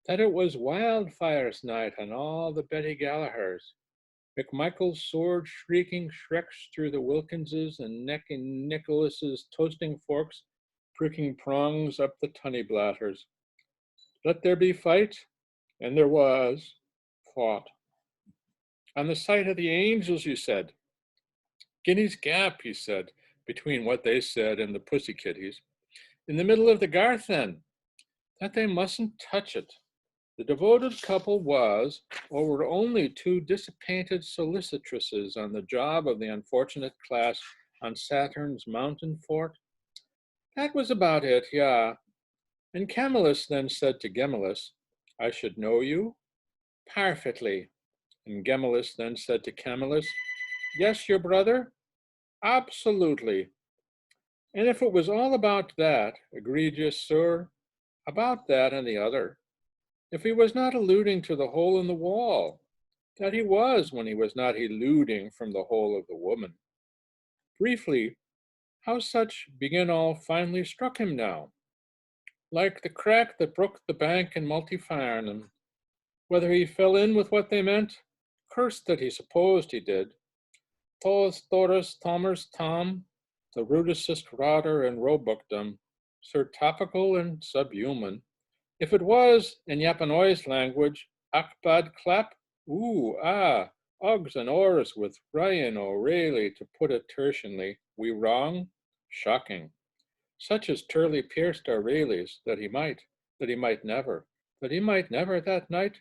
that it was wildfire's night on all the Betty Gallaghers, McMichael's sword shrieking shreks through the Wilkinses and necking Nicholas's toasting forks, pricking prongs up the tunny bladders. Let there be fight, and there was fought. On the site of the angels, you said. Guinea's Gap, he said, between what they said and the pussy kitties. In the middle of the garth, then, that they mustn't touch it. The devoted couple was, or were only two dissipated solicitresses on the job of the unfortunate class on Saturn's mountain fort? That was about it, yeah. And Camillus then said to Gemellus, I should know you? Perfectly. And Gemellus then said to Camillus, yes, your brother? Absolutely. And if it was all about that, egregious sir, about that and the other, if he was not alluding to the hole in the wall, that he was when he was not eluding from the hole of the woman. Briefly, how such begin all finally struck him now, like the crack that broke the bank in Multifarnham, whether he fell in with what they meant, cursed that he supposed he did. Thos Thoris Thomers Tom, the rudicist rotter and roebuckdom, sir topical and subhuman. If it was, in Yapanoi's language, akbad clap, ooh, ah, ugs and ors with Ryan O'Reilly, to put it tertianly, we wrong? Shocking. Such as Turley pierced our railies, that he might never that night.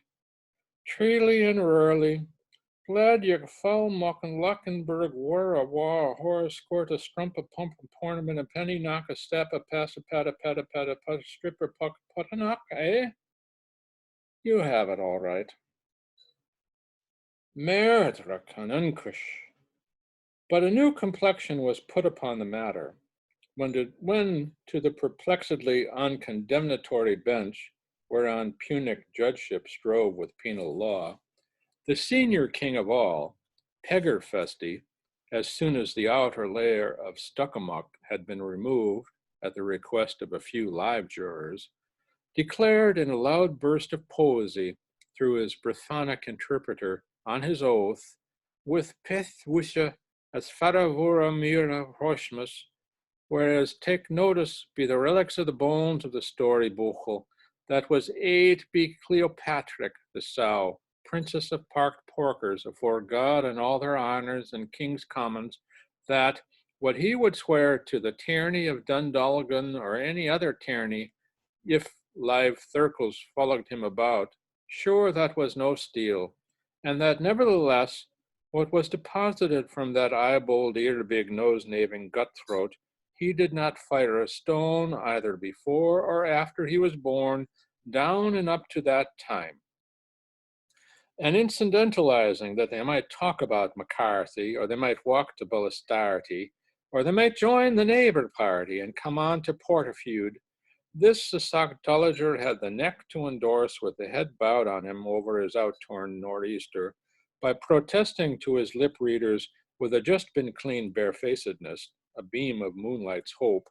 Treely and rarely, glad ye foul mocken Luckenberg war a war a horse squirt a strump a pump a pornament a penny knock a step a pass a pat a pat a pat a pat a stripper puck put a knock, eh? You have it all right. Merdra canuncush. But a new complexion was put upon the matter, when to the perplexedly uncondemnatory bench, whereon Punic judgeship strove with penal law, the senior king of all, Peggerfesty, as soon as the outer layer of stuckamuck had been removed at the request of a few live jurors, declared in a loud burst of poesy through his Brythonic interpreter on his oath, with pith wisha as faravura mirna rosmus, whereas take notice be the relics of the bones of the story buchel, that was aid be Cleopatrick the sow, princess of parked porkers, afore God and all their honors and king's commons, that what he would swear to the tyranny of Dundalgan or any other tyranny, if live Thurkles followed him about, sure that was no steal, and that nevertheless what was deposited from that eyebold, ear-big, nose-naving gut-throat, he did not fire a stone either before or after he was born, down and up to that time. And incidentalizing that they might talk about McCarthy, or they might walk to Bullistarty, or they might join the neighbor party and come on to Porterfeud, this the Sockdolager had the neck to endorse with the head bowed on him over his outtorn nor'easter, by protesting to his lip readers with a just been clean barefacedness, a beam of moonlight's hope,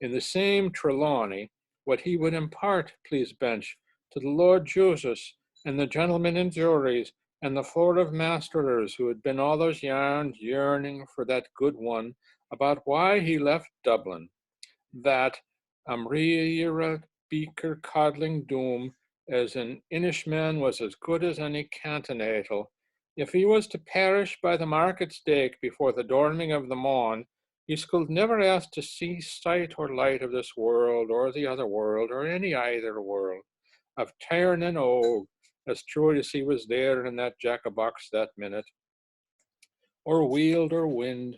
in the same Trelawney, what he would impart, please bench, to the Lord Jesus and the gentlemen in juries and the floor of masterers who had been all those yarns yearning for that good one about why he left Dublin, that Amrira Beaker Codling Doom as an Inishman was as good as any cantonatal. If he was to perish by the market stake before the dawning of the morn, he should never ask to see sight or light of this world or the other world or any either world of Tyrn and Og, as true as he was there in that jack-a-box that minute, or wheeled or wind,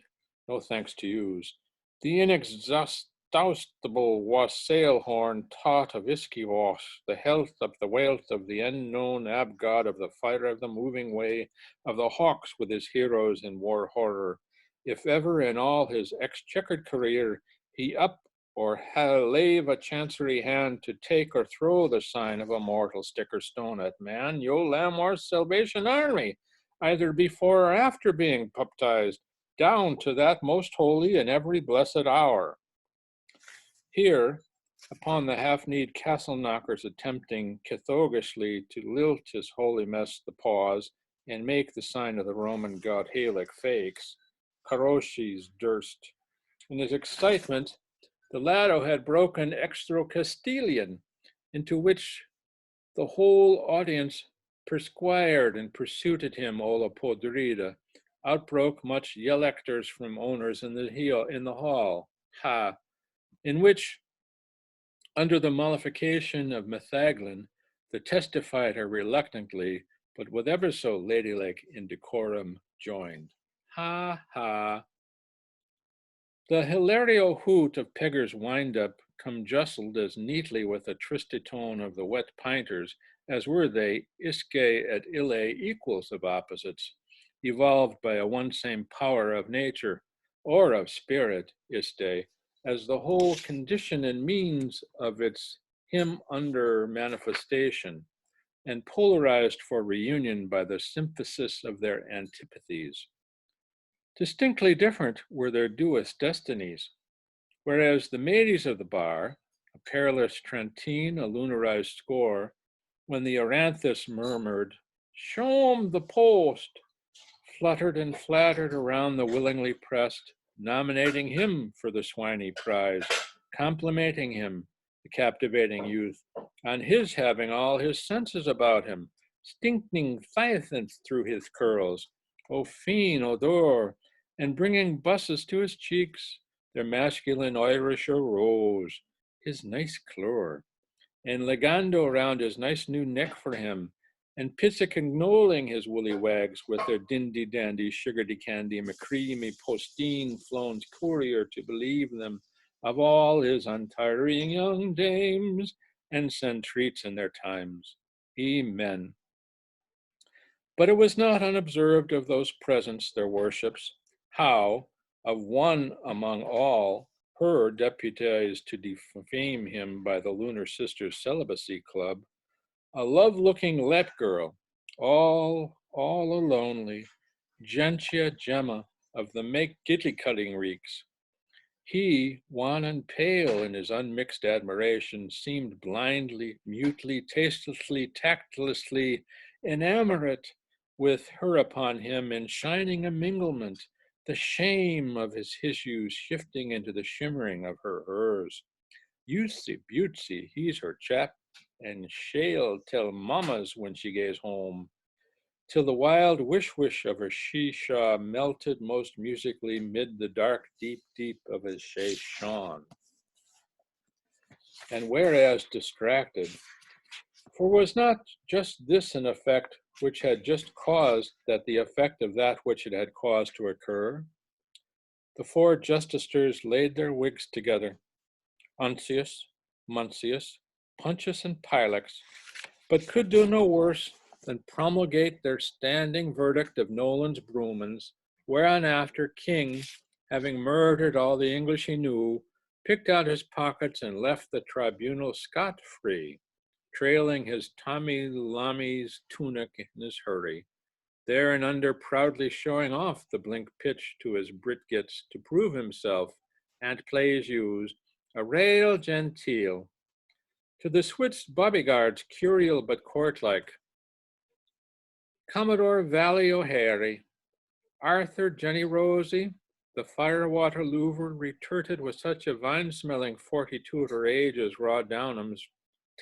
no thanks to use. The inexhaustible wassail-horn taught of Ischywash, the health of the wealth of the unknown abgod of the fire of the moving way, of the hawks with his heroes in war horror, if ever in all his exchequered career he up or lave a chancery hand to take or throw the sign of a mortal stick or stone at man, yo Lamor's Salvation Army, either before or after being baptized, down to that most holy in every blessed hour. Here, upon the half-kneed castle knockers attempting cathogishly to lilt his holy mess the pause and make the sign of the Roman god Halic fakes, Caroshes durst. In his excitement, the Lado had broken extra Castilian, into which The whole audience perspired and pursued him olla podrida. Outbroke much yellectors from owners in the hall. Ha! In which, under the mollification of Methaglin, the testifier reluctantly, but with ever so ladylike indecorum, joined. Ha ha! The hilario hoot of Pegger's wind-up conjustled as neatly with the tristetone of the wet pinters as were they, isque et ille equals of opposites, evolved by a one same power of nature, or of spirit, iste, as the whole condition and means of its him under manifestation, and polarized for reunion by the symphysis of their antipathies. Distinctly different were their duous destinies. Whereas the maidies of the bar, a perilous Trentine, a lunarized score, when the Aranthus murmured, "Show 'em the post," fluttered and flattered around the willingly pressed, nominating him for the swiney prize, complimenting him, the captivating youth, on his having all his senses about him, stinking thiathant through his curls, o fine odor, and bringing busses to his cheeks, their masculine Irish arose, his nice clore, and legando round his nice new neck for him, and pissicagnoling his woolly wags with their dindy-dandy, sugardy-candy, macreamy, postine flown courier to believe them of all his untiring young dames, and send treats in their times. Amen. But it was not unobserved of those presents, their worships, how, of one among all, her deputized to defame him by the Lunar Sisters Celibacy Club, a love-looking let girl, all a lonely, gentia gemma of the make-giddy-cutting reeks. He, wan and pale in his unmixed admiration, seemed blindly, mutely, tastelessly, tactlessly enamorate with her upon him in shining amminglement, the shame of his issues shifting into the shimmering of her hers. Youthsy beautsy, he's her chap, and she'll tell mammas when she gaes home, till the wild wish of her shisha melted most musically mid the dark deep of his shawn. And whereas distracted, for was not just this an effect which had just caused that the effect of that which it had caused to occur? The four justicers laid their wigs together, Uncius, Muncius, Pontius, and Pilex, but could do no worse than promulgate their standing verdict of Nolan's Brumans, whereon after King, having murdered all the English he knew, picked out his pockets and left the tribunal scot-free, trailing his Tommy Lammy's tunic in his hurry, there and under proudly showing off the blink pitch to his Britgits to prove himself, and plays used, a rail genteel. To the Swiss bodyguards, curial but court-like, Commodore Valley O'Hary, Arthur Jenny Rosy, the firewater Louvre retorted with such a vine-smelling 42 age as Raw Downham's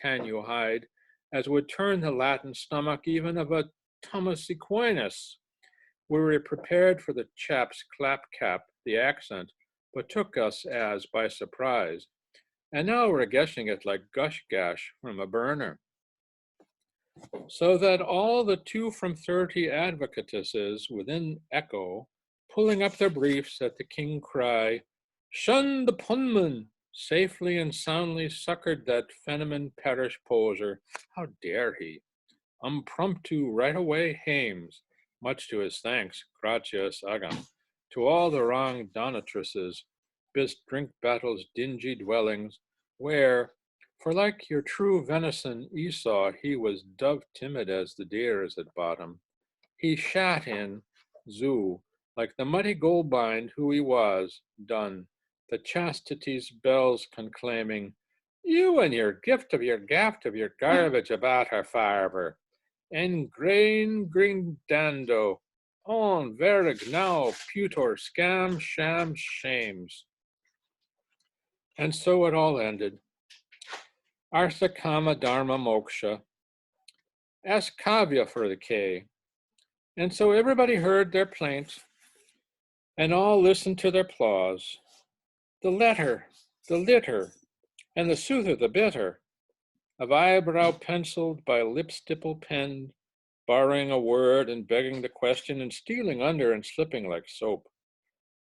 Tannu hide, as would turn the Latin stomach even of a Thomas Aquinas. We were prepared for the chap's clap-cap, the accent, but took us as by surprise. And now we're guessing it like gush-gash from a burner. So that all the 2 from 30 advocatesses within echo, pulling up their briefs at the king cry, "Shun the punman," safely and soundly succored that Fenneman parish poser. How dare he? Impromptu right away hames, much to his thanks, gratias agam, to all the wrong donatresses, bis drink battles dingy dwellings, where, for like your true venison Esau, he was dove timid as the deer is at bottom, he shat in, zoo, like the muddy goldbind who he was, done, the chastity's bells conclaiming, you and your gift of your gaft of your garbage about her farver, en grain grindando, on verig now putor scam sham shames. And so it all ended. Artha Kama Dharma Moksha, Ask Kavya for the K. And so everybody heard their plaint, and all listened to their applause. The letter, the litter, and the soother the bitter, of eyebrow penciled by lip stipple penned, borrowing a word and begging the question and stealing under and slipping like soap.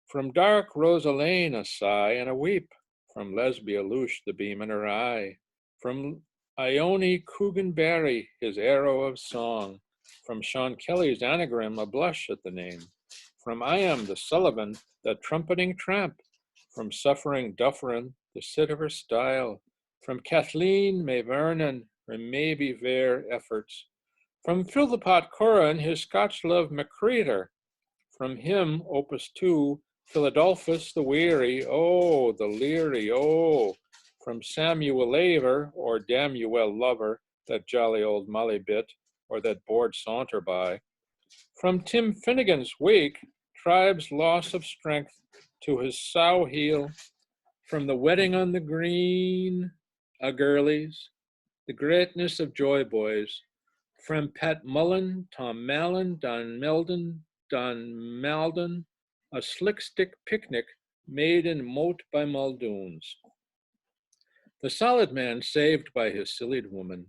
From dark Rosalane a sigh and a weep, from Lesbia Louche the beam in her eye, from Ione Coogan Barry his arrow of song, from Sean Kelly's anagram a blush at the name, from I am the Sullivan, the trumpeting tramp, from suffering Dufferin the sit of her style, from Kathleen May Vernon her maybe ver efforts, from Philpot Curran his Scotch love Macreader, from him opus 2 Philadelphus the weary, oh, the leery, oh, from Samuel Laver, or Damuel Lover, that jolly old Molly bit, or that bored saunter by. From Tim Finnegans' wake, tribe's loss of strength to his sow heel, from the wedding on the green, a girlies, the greatness of joy boys, from Pat Mullen, Tom Mallon, Don Malden, a slick stick picnic made in moat by Muldoons. The solid man saved by his sillied woman.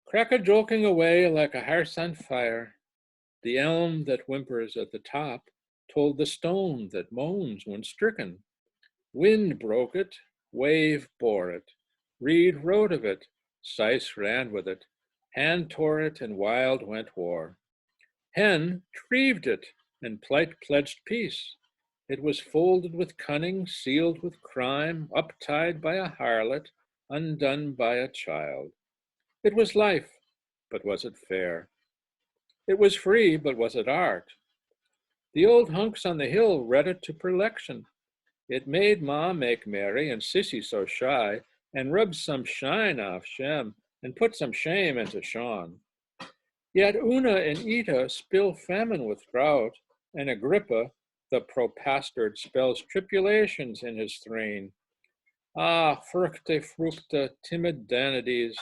Cracker joking away like a hearse on fire. The elm that whimpers at the top told the stone that moans when stricken. Wind broke it, wave bore it. Reed wrote of it, Seiss ran with it. Hand tore it, and wild went war. Hen treeved it, and plight pledged peace. It was folded with cunning, sealed with crime, uptied by a harlot, undone by a child. It was life, but was it fair? It was free, but was it art? The old hunks on the hill read it to prelection. It made Ma make merry and Sissy so shy, and rubbed some shine off Shem, and put some shame into Sean. Yet Una and Eta spill famine with drought, and Agrippa, the propastard, spells tribulations in his thrain. Ah, fructa, timid Danades,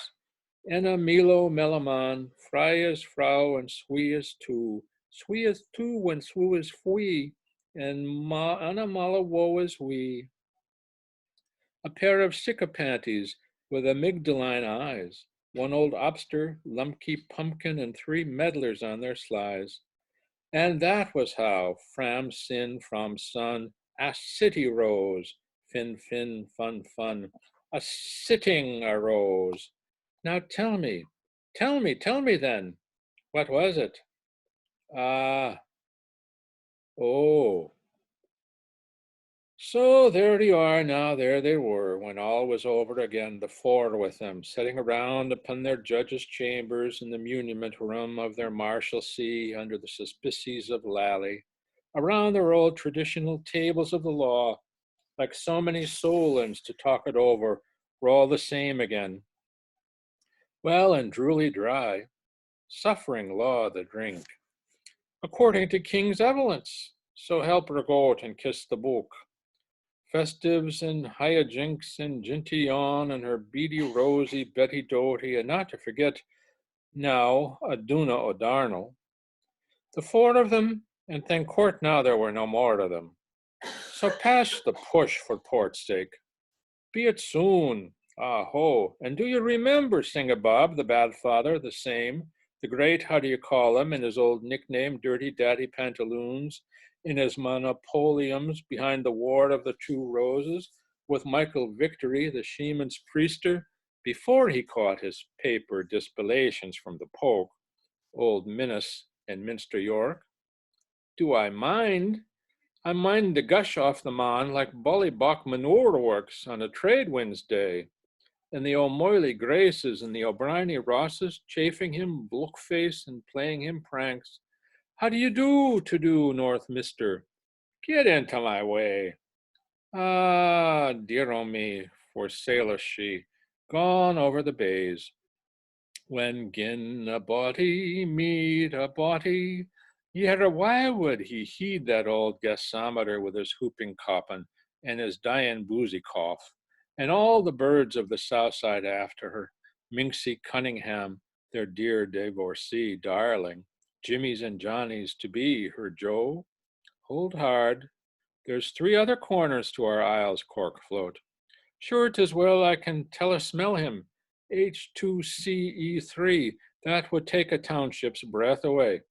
enna Milo Melaman, Freias Frau and Sweas tu when Sweas fui, and Anna Mala woe is we. A pair of sycophantes with amygdaline eyes, one old obster, lumpy pumpkin, and 3 meddlers on their slies. And that was how, fram sin, from sun, a city rose, fin, fun, a sitting arose. Now tell me then, what was it? Ah, oh. So there you are now, there they were, when all was over again, the 4 with them, sitting around upon their judges' chambers in the muniment room of their Marshalsea under the suspicies of Lally, around their old traditional tables of the law, like so many Solons to talk it over, were all the same again. Well and drewly dry, suffering law the drink, according to King's evidence, so help her goat and kiss the book. Festives and hijinks and Ginty on and her beady rosy Betty Doty, and not to forget now Aduna O'Darnell. The 4 of them, and thank court now there were no more of them. So pass the push for port's sake. Be it soon. Ah ho, and do you remember Singabob, the bad father, the same, the great, how do you call him, in his old nickname, Dirty Daddy Pantaloons, in his monopoliums behind the ward of the 2 Roses, with Michael Victory, the Sheeman's priester, before he caught his paper dispellations from the Pope, old Minnis and Minster York? Do I mind? I mind to gush off the man like Bullybach manure works on a trade wind's day, and the O'Moily Graces and the O'Brieny Rosses chafing him blook-face and playing him pranks. How do you do, North Mister? Get into my way. Ah, dear o' me, for sailor she, gone over the bays. When gin a body meet a body, yet why would he heed that old gasometer with his whooping coppin and his dying boozy cough, and all the birds of the south side after her, Minxie Cunningham, their dear divorcee darling, Jimmy's and Johnny's to be, her Joe. Hold hard, there's 3 other corners to our isle's cork float. Sure, 'tis well I can smell him. H2CE3, that would take a township's breath away.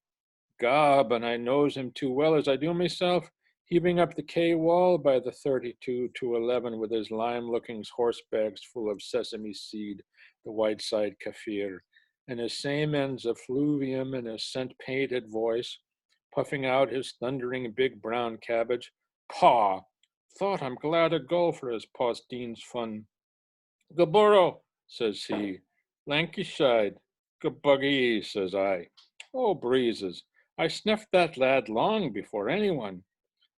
Gob, and I knows him too well as I do myself, heaving up the quay wall by the 32 to 11 with his lime-looking horse bags full of sesame seed, the white-side kaffir, and his same ends of fluvium in his scent-painted voice, puffing out his thundering big brown cabbage. Paw! Thought I'm glad a gull for his posteen's fun. Gaboro, says he. Lancashire. Gabuggy, says I. Oh, breezes. I sniffed that lad long before anyone.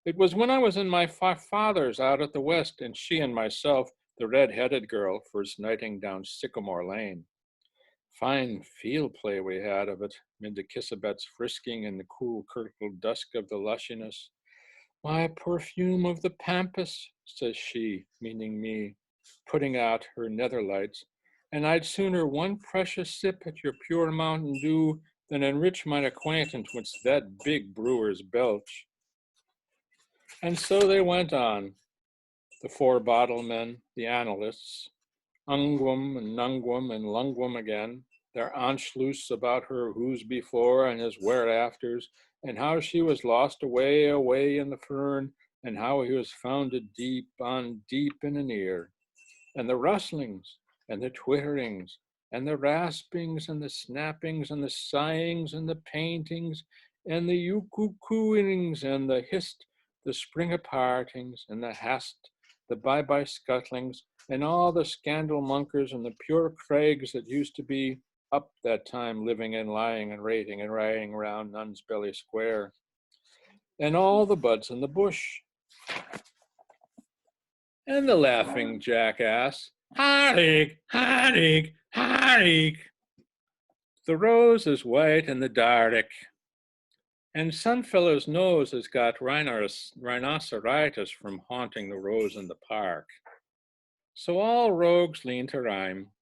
It was when I was in my father's out at the west, and she and myself, the red-headed girl, first nighting down Sycamore Lane. Fine field play we had of it, mid the kissabets frisking in the cool kirtled dusk of the lushiness. My perfume of the pampas, says she, meaning me, putting out her nether lights, and I'd sooner one precious sip at your pure Mountain Dew than enrich mine acquaintance with that big brewer's belch. And so they went on, the 4 bottle men, the analysts, Ungwum and Nungwum and Lungwum again, their Anschluss about her who's before and his whereafters, and how she was lost away in the fern, and how he was founded deep in an ear, and the rustlings, and the twitterings, and the raspings, and the snappings, and the sighings, and the paintings, and the uku-cooings, and the hist, the spring apartings, and the hast, the bye-bye scuttlings, and all the scandal monkers and the pure craigs that used to be up that time living and lying and rating and riding round Nun's Belly Square, and all the buds in the bush, and the laughing jackass, Harrig, Harrig, Harrig. The rose is white in the dark, and Sunfellow's nose has got rhinoceros from haunting the rose in the park. So all rogues lean to rhyme,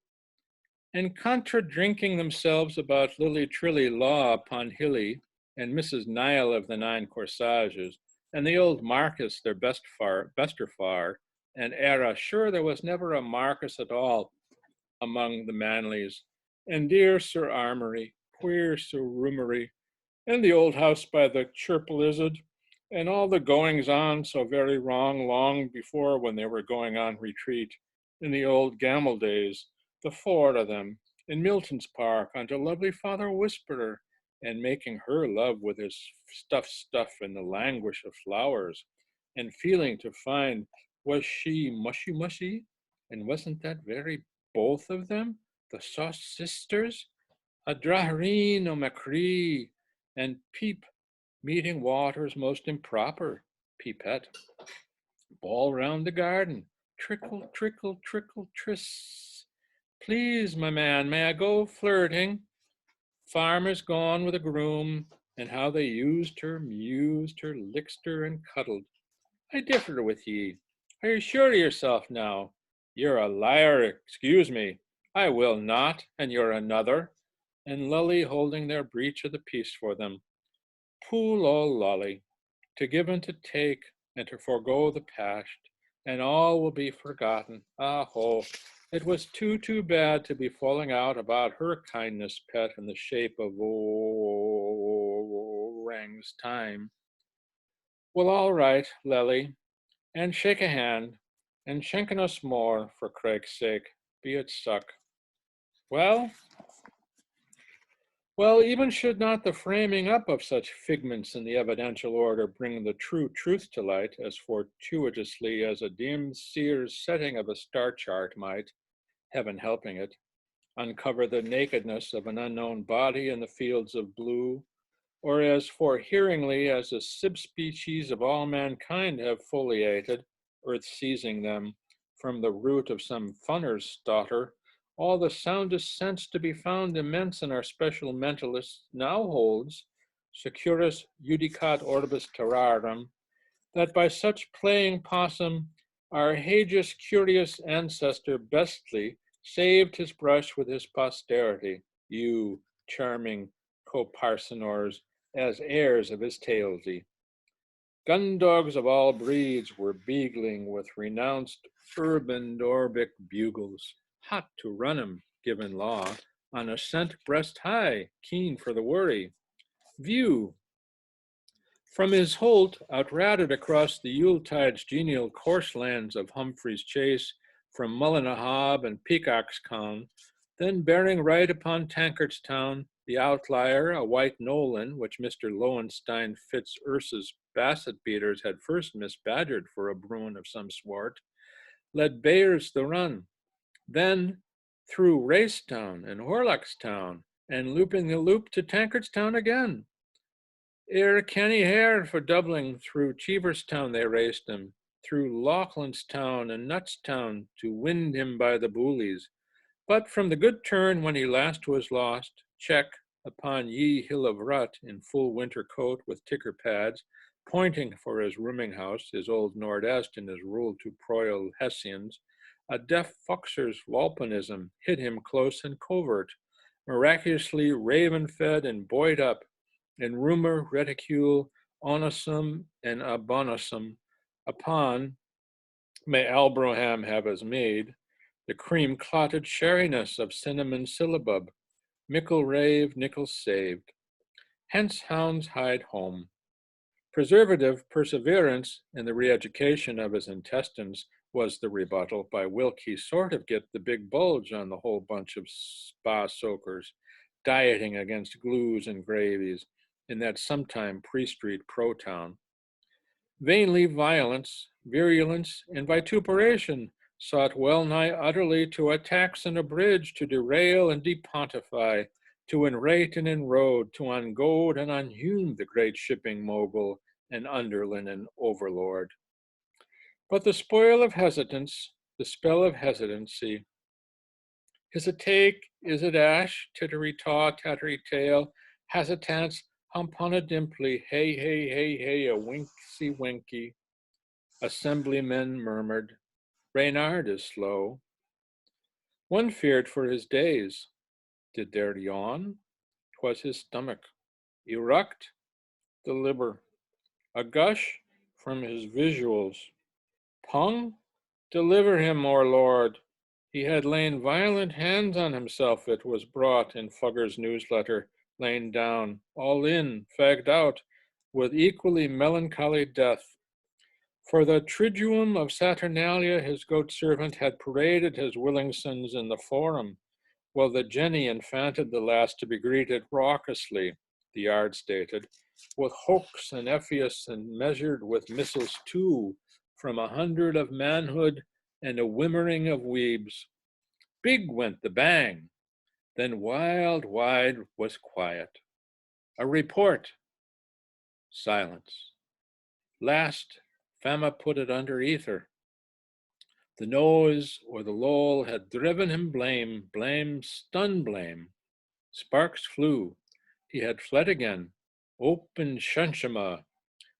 and contra-drinking themselves about Lily-Trilly Law upon Hilly, and Mrs. Nile of the 9 Corsages, and the old Marcus, their bester far, and era, sure there was never a Marcus at all among the Manleys, and dear Sir Armory, queer Sir Rumory, and the old house by the chirp lizard, and all the goings on so very wrong long before when they were going on retreat, in the old Gamble days, the 4 of them, in Milton's Park, unto lovely Father Whisperer, and making her love with his stuff in the languish of flowers, and feeling to find, was she mushy, and wasn't that very both of them, the sauce sisters? A Drahreen o' Macree, and Peep, meeting waters most improper, Peepette, ball round the garden, trickle, trickle, trickle, triss. Please, my man, may I go flirting? Farmer's gone with a groom, and how they used her, mused her, licked her, and cuddled. I differ with ye. Are you sure of yourself now? You're a liar, excuse me. I will not, and you're another. And Lully holding their breach of the peace for them. Pool all lolly, to give and to take, and to forego the past, and all will be forgotten. Ah ho, it was too bad to be falling out about her kindness, pet, in the shape of Orang's time. Well, all right, Lely, and shake a hand, and schenken us more, for Craig's sake, be it suck. Well, Well, even should not the framing up of such figments in the evidential order bring the true truth to light, as fortuitously as a dim seer's setting of a star chart might, heaven helping it, uncover the nakedness of an unknown body in the fields of blue, or as forhearingly as the subspecies of all mankind have foliated, earth seizing them, from the root of some funner's daughter, all the soundest sense to be found immense in our special mentalist now holds, securus judicat orbis terrarum, that by such playing possum, our hageous curious ancestor bestly saved his brush with his posterity. you charming co-parsonors, as heirs of his tailsy. Gun dogs of all breeds were beagling with renounced urban Dorbic bugles, hot to run 'em, given law, on a scent breast high, keen for the worry. View, from his holt, outratted across the Yuletide's genial course lands of Humphrey's Chase, from Mullinahob and Peacockstown, then bearing right upon Tankerstown, the outlier, a white Nolan, which Mr. Lowenstein Fitz Ursa's basset beaters had first misbadgered for a bruin of some sort, led Bayers the run, then through Racetown and Horlockstown, and looping the loop to Tankerstown again. Ere Kenny Hare for doubling through Cheeverstown they raced him, through Laughlinstown and Nutstown to wind him by the boolies. But from the good turn when he last was lost, check upon Ye Hill of Rut in full winter coat with ticker pads, pointing for his rooming house, his old Nordest in his rule to proil Hessians, a deaf foxer's Walponism hit him close and covert, miraculously raven-fed and buoyed up, in rumor, reticule, onosum, and abonosum, upon, may Albroham have his maid, the cream-clotted sherriness of cinnamon syllabub, mickle rave, nickel saved. Hence hounds hide home. Preservative perseverance in the re-education of his intestines was the rebuttal. By Wilkie sort of get the big bulge on the whole bunch of spa soakers, dieting against glues and gravies in that sometime pre-street pro-town. Vainly violence, virulence, and vituperation sought well-nigh utterly to attax and abridge, to derail and depontify, to enrate and enroad, to ungoad and unhewn the great shipping mogul and underlinen overlord. But the spoil of hesitance, the spell of hesitancy, is it take, is it ash, tittery taw, tattery tail, hesitance, hump on a dimply, hey, hey, hey, hey, a winky winky. Assemblymen murmured, Reynard is slow. One feared for his days. Did there yawn? 'Twas his stomach. Eruct? The liver. A gush? From his visuals. Pung? Deliver him, our Lord. He had lain violent hands on himself, it was brought in Fugger's newsletter, lain down, all in, fagged out, with equally melancholy death. For the triduum of Saturnalia, his goat servant had paraded his willing sons in the forum, while the Jenny infanted the last to be greeted raucously, the yard stated, with hoax and Epheus and measured with missiles too, from 100 of manhood and a whimmering of weebs. Big went the bang, then wide was quiet. A report, silence. Last, Fama put it under ether. The noise or the lull had driven him blame, stun blame. Sparks flew. He had fled again. Open Shanshama,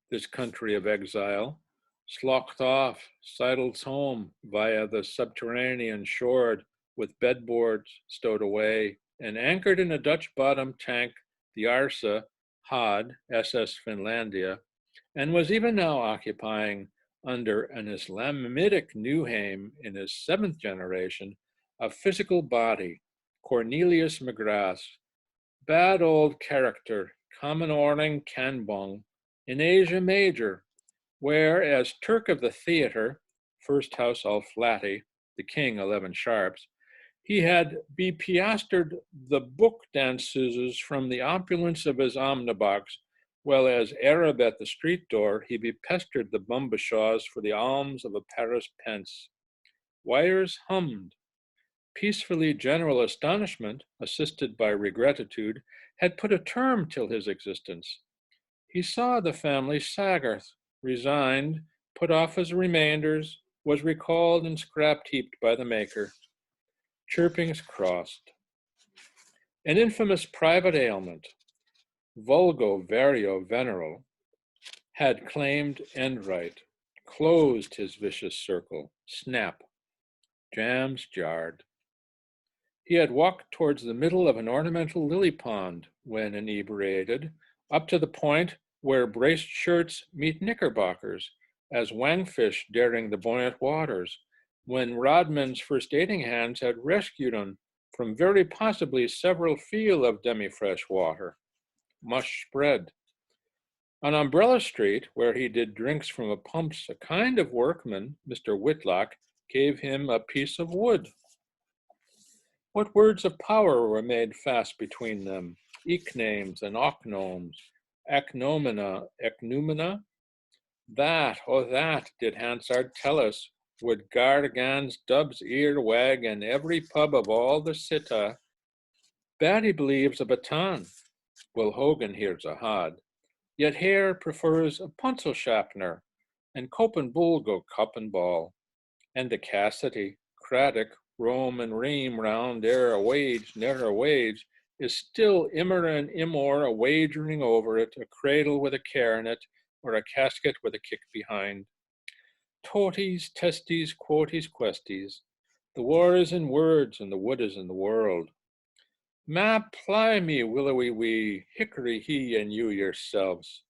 this country of exile, sloughed off, sidled home via the subterranean shore with bedboards stowed away, and anchored in a Dutch-bottomed tank, the Arsa, Hod, SS Finlandia, and was even now occupying, under an Islamitic Newhame in his 7th generation, a physical body, Cornelius McGrath, bad old character, common Orling Kanbong, in Asia Major, where, as Turk of the Theatre, first house all flatty, the king 11 sharps, he had bepiastered the book danceuses from the opulence of his omnibox, while as Arab at the street door, he bepestered the bumbashaws for the alms of a Paris pence. Wires hummed. Peacefully general astonishment, assisted by regretitude, had put a term till his existence. He saw the family Sagarth, resigned, put off as remainders, was recalled and scrap-heaped by the maker. Chirpings crossed. An infamous private ailment, vulgo vario veneral, had claimed end right, closed his vicious circle, snap, jams jarred. He had walked towards the middle of an ornamental lily pond when inebriated, up to the point where braced shirts meet knickerbockers, as wangfish daring the buoyant waters, when Rodman's first aiding hands had rescued him from very possibly several feel of demi-fresh water, mush spread. On Umbrella Street, where he did drinks from a pumps, a kind of workman, Mr. Whitlock, gave him a piece of wood. What words of power were made fast between them? Eke-names and ock-gnomes, eknomena. That, oh that, did Hansard tell us, would Gargan's dub's ear wag in every pub of all the cita. Batty believes a baton. Will Hogan hears a hod. Yet Hare prefers a Punzelschapner, and Cope and Bull go cup and ball. And the Cassidy, Craddock, Rome and Ream round ere a wage, ne'er a wage, is still immer and immore a wagering over it, a cradle with a care in it, or a casket with a kick behind. Toties, testes, quoties, questies. The war is in words, and the wood is in the world. Ma ply me, willowy wee, hickory he and you yourselves.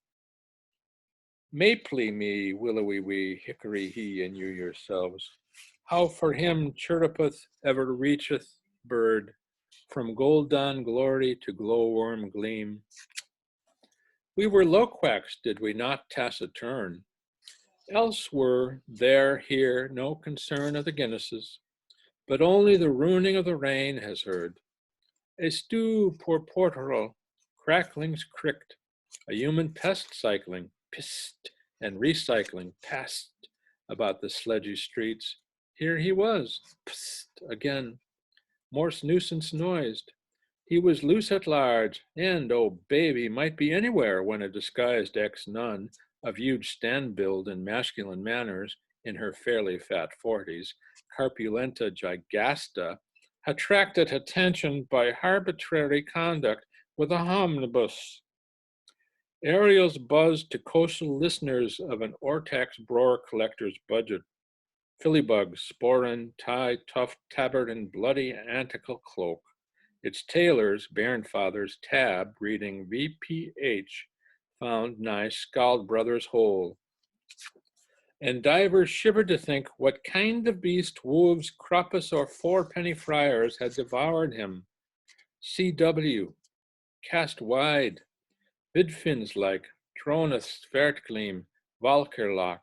Mapley me, willowy wee, hickory he and you yourselves. How for him chirrupeth ever reacheth bird, from gold dawn glory to glowworm gleam. We were loquax, did we not taciturn? Else were there here no concern of the Guinnesses, but only the ruining of the rain has heard. A stew porportal, cracklings cricked, a human pest cycling, pissed, and recycling, past about the sledgy streets. Here he was, psst, again. Morse nuisance noised. He was loose at large, and, oh baby, might be anywhere when a disguised ex-nun of huge stand-build and masculine manners in her fairly fat 40s, Carpulenta gigasta, attracted attention by arbitrary conduct with a omnibus. Ariel's buzzed to coastal listeners of an Ortax Broer collector's budget. Phillybug, sporin, tie, tuft, tabard, and bloody antical cloak. Its tailor's, Bairnfather's tab, reading VPH, found nigh Scald Brothers Hole. And divers shivered to think what kind of beast wolves, crappus, or fourpenny friars had devoured him. C.W. Cast wide, Bidfins like, Troneth Vertgleam, Valkerlocht.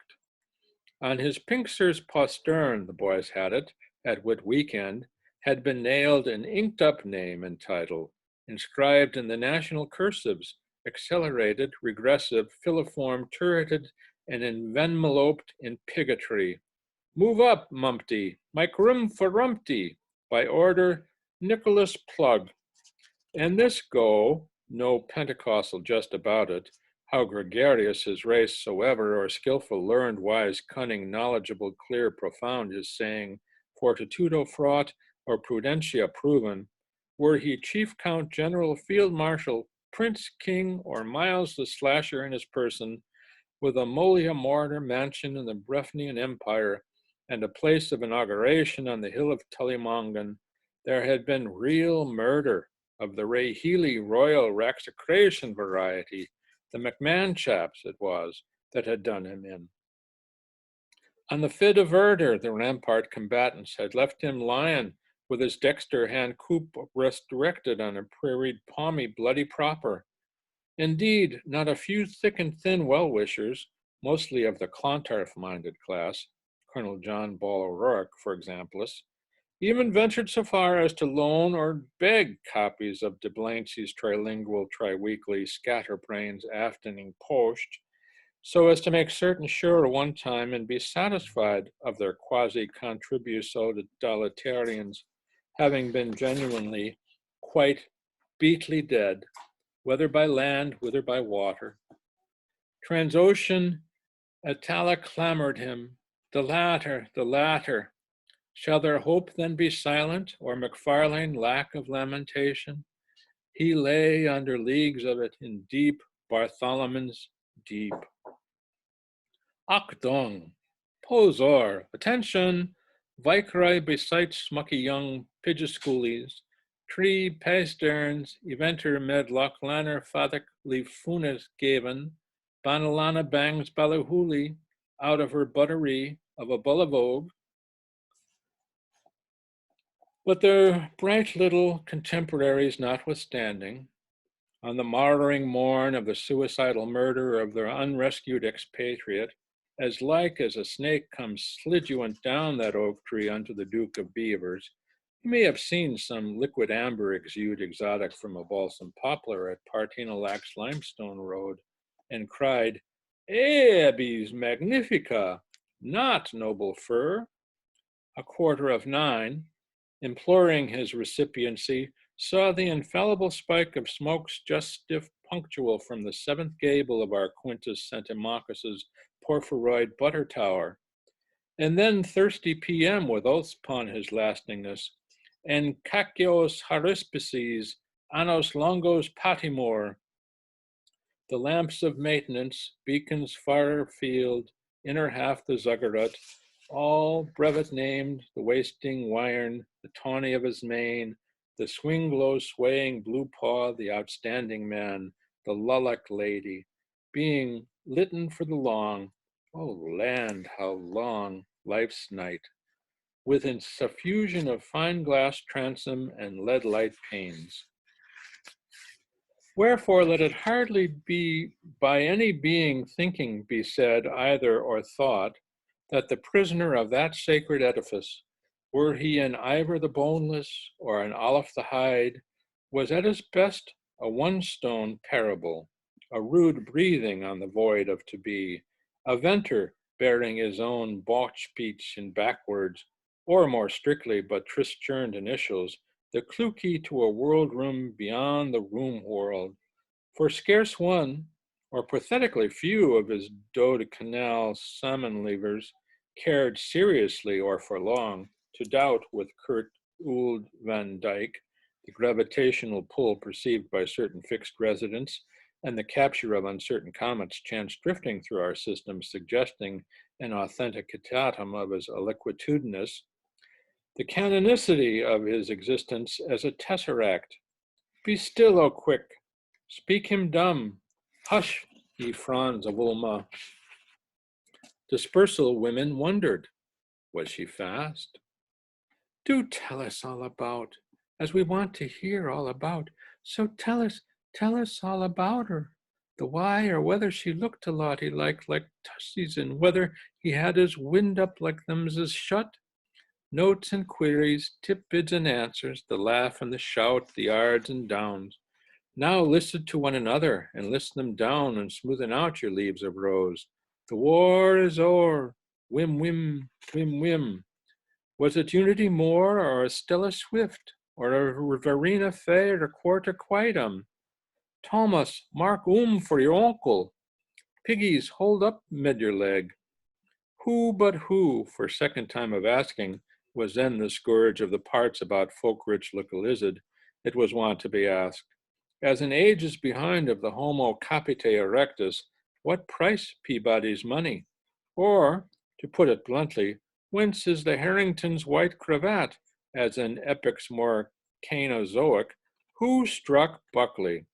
On his Pinxer's postern, the boys had it, at Whit Weekend, had been nailed an inked-up name and title, inscribed in the national cursives, accelerated, regressive, filiform, turreted, and enveloped in pigotry. Move up, Mumpty, make room for Rumpty, by order Nicholas Plug. And this go, no Pentecostal just about it, how gregarious his race soever, or skillful, learned, wise, cunning, knowledgeable, clear, profound, his saying, fortitudo fraught, or prudentia proven, were he chief count, general, field marshal, prince, king, or Miles the Slasher in his person, with a Molia Mortar mansion in the Breffnian Empire and a place of inauguration on the hill of Tullymongan, there had been real murder of the Ray Healy royal raxacration variety. The McMahon chaps, it was, that had done him in. On the Fid of Erder, the rampart combatants had left him lying with his dexter hand coup resurrected on a prairied palmy bloody proper. Indeed, not a few thick and thin well-wishers, mostly of the Clontarf-minded class, Colonel John Ball O'Rourke, for example, even ventured so far as to loan or beg copies of de Blancey's trilingual, tri-weekly scatterbrains afternoon post, so as to make certain sure one time and be satisfied of their quasi-contributolitarians having been genuinely quite beatly dead, whether by land, whether by water. Transocean Atala clamored him, the latter. Shall their hope then be silent, or McFarlane lack of lamentation? He lay under leagues of it in deep Bartholomews deep. Achtung, posor, attention, Vicry besides smucky young pigeon schoolies, Tree peisterns, eventer med lochlaner fathek lifunas gaven, banalana bangs balahuli, out of her buttery of a bullavog. But their bright little contemporaries notwithstanding, on the martyring morn of the suicidal murder of their unrescued expatriate, as like as a snake comes slidulent down that oak tree unto the Duke of Beavers, you may have seen some liquid amber exude exotic from a balsam poplar at Partinalac's limestone road, and cried, Abies magnifica, not noble fir. A 9:15, imploring his recipiency, saw the infallible spike of smokes just stiff punctual from the seventh gable of our Quintus Centimachus's porphyroid butter tower, and then thirsty PM with oaths upon his lastingness, and cacios haruspices, annos longos patimor, the lamps of maintenance, beacons far afield, inner half the zuggurat, all brevet named, the wasting Wyern, the tawny of his mane, the swing low swaying blue paw, the outstanding man, the lilac lady, being litten for the long, oh land, how long, life's night, with its suffusion of fine glass transom and lead light panes. Wherefore let it hardly be by any being thinking be said either or thought, that the prisoner of that sacred edifice, were he an Ivor the boneless or an Olaf the hide, was at his best a one-stone parable, a rude breathing on the void of to be, a venter bearing his own botch speech in backwards, or more strictly but tris-churned initials, the clue key to a world room beyond the room world. For scarce one, or pathetically few of his dodecanal salmon levers cared seriously or for long to doubt with Kurt Ould van Dyck the gravitational pull perceived by certain fixed residents and the capture of uncertain comets chance drifting through our system suggesting an authenticitatum of his aliquitudinous, the canonicity of his existence as a tesseract. Be still, O quick, speak him dumb, hush, ye fronds of Ulma. Dispersal women wondered, was she fast? Do tell us all about, as we want to hear all about. So tell us all about her. The why, or whether she looked to Lottie like tussies, and whether he had his wind up like them's is shut. Notes and queries, tip bids and answers, the laugh and the shout, the yards and downs. Now listen to one another, and list them down, and smoothen out your leaves of rose. The war is o'er, whim, whim, whim, whim. Was it Unity Moore, or a Stella Swift, or a Verena Fair, or Quarter Quietum? Thomas, mark for your uncle. Piggies, hold up med your leg. Who but who, for second time of asking, was then the scourge of the parts about folk-rich localized, it was wont to be asked. As in ages behind of the Homo capite erectus, what price Peabody's money? Or, to put it bluntly, whence is the Harrington's white cravat, as in epochs more Cainozoic, who struck Buckley?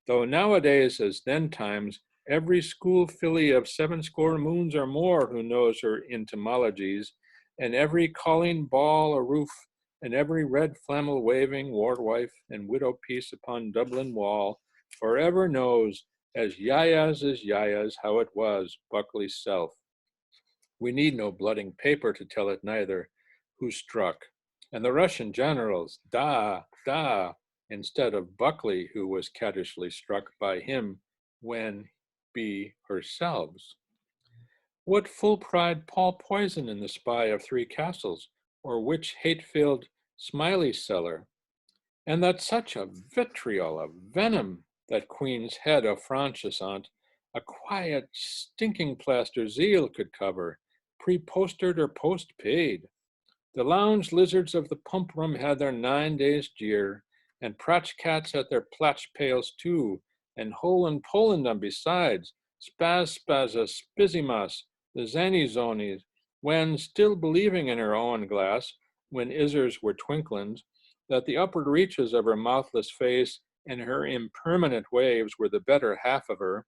Though nowadays, as then times, every school filly of 70 moons or more who knows her entomologies, and every calling ball a roof, and every red flannel waving wardwife and widow piece upon Dublin wall, forever knows, as yayas is yayas, how it was Buckley's self. We need no blooding paper to tell it neither, who struck. And the Russian generals, da, instead of Buckley, who was cattishly struck by him when be herselves. What full pride Paul Poison in the Spy of Three Castles, or which hate-filled Smiley Cellar, and that such a vitriol of venom that Queen's head of Franchisant, a quiet, stinking plaster zeal could cover, pre-postered or post-paid. The lounge lizards of the pump room had their 9 days' jeer, and Pratch cats at their platch pails too, and Holland Polandum besides, Spazza Spizimas, the Zanizonis, when, still believing in her own glass, when Izzers were twinklings, that the upward reaches of her mouthless face and her impermanent waves were the better half of her,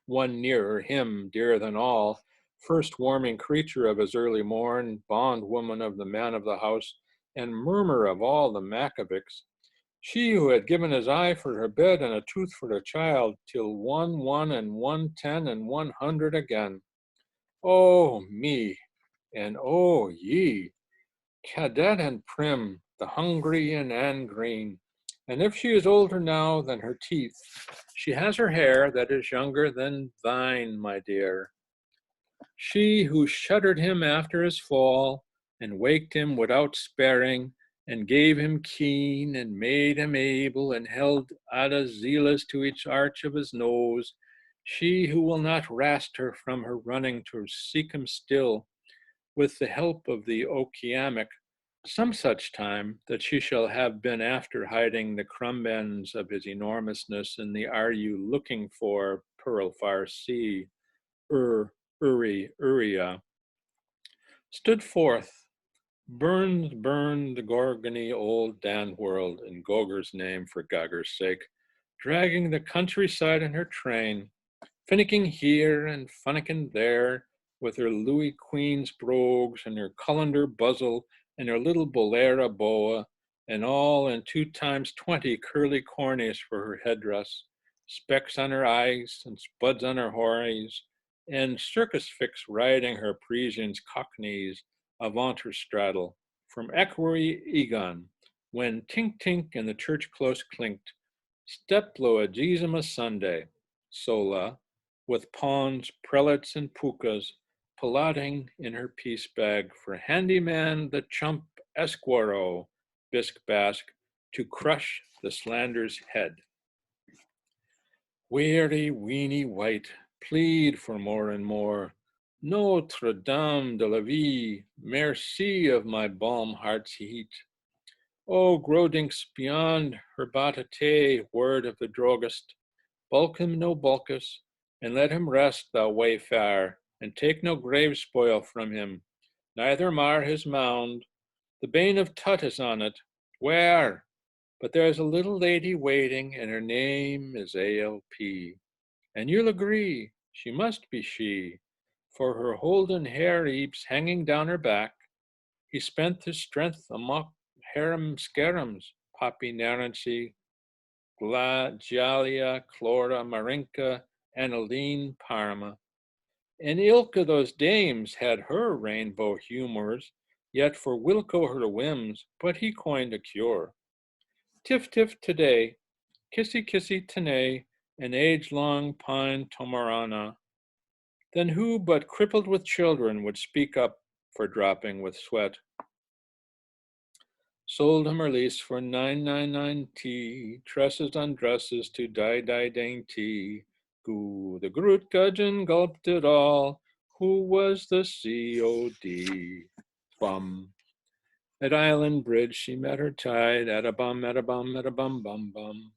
one nearer him, dearer than all, first warming creature of his early morn, bondwoman of the man of the house, and murmur of all the Machavics, she who had given his eye for her bed and a tooth for a child, till 1, 1, and 110 and 100 again. Oh me, and oh ye, cadet and prim, the hungry and green. And if she is older now than her teeth, she has her hair that is younger than thine, my dear. She who shuddered him after his fall, and waked him without sparing, and gave him keen, and made him able, and held Ada zealous to each arch of his nose, she who will not rast her from her running to seek him still, with the help of the Okiamic, some such time that she shall have been after hiding the crumb ends of his enormousness in the are you looking for pearl far sea, Uria, stood forth, burned the Gorgony old Dan world in Gogur's name for Gogur's sake, dragging the countryside in her train, finicking here and funnicking there, with her Louis Queen's brogues and her colander buzzle and her little bolera boa, and all in 2 times 20 curly cornies for her headdress, specks on her eyes and spuds on her horries, and circus fix riding her Parisian's cockneys avant her straddle, from equerry Egon, when tink tink and the church close clinked, steploagisima Sunday, sola, with pawns, prelates, and pukas, piloting in her piece bag for handyman the chump esquero, bisque basque, to crush the slander's head. Weary, weeny white, plead for more and more. Notre Dame de la Vie, merci of my balm heart's heat. O Grodinks beyond her batate, word of the druggist, bulk him no bulkus, and let him rest, thou wayfarer, and take no grave spoil from him, neither mar his mound. The bane of Tut is on it. Where? But there's a little lady waiting, and her name is A.L.P. And you'll agree, she must be she, for her holden hair heaps hanging down her back. He spent his strength amok harem scarums, Poppy Narency, Gialia, Clora, Marinka, and Aline Parma. And ilka those dames had her rainbow humors, yet for Wilco her whims, but he coined a cure. Tiff tiff today, kissy kissy today, an age-long pine tomarana. Then who but crippled with children would speak up for dropping with sweat? Sold him her lease for 999 tresses on dresses to dainty. Goo, the Groot Gudgeon gulped it all. Who was the COD? Bum. At Island Bridge she met her tide, at a bum, bum, bum, bum.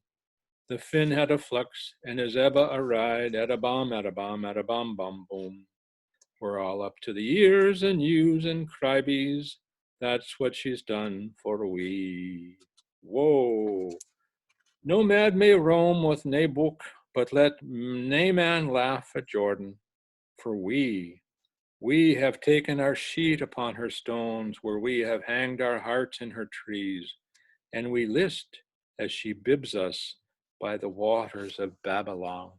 The Finn had a flux, and his Ebba a ride, at a bum, bum, boom. We're all up to the ears in ewes and crybees. That's what she's done for we. Whoa. No mad may roam with nae book, but let nae man laugh at Jordan. For we have taken our sheet upon her stones, where we have hanged our hearts in her trees, and we list as she bibs us by the waters of Babylon.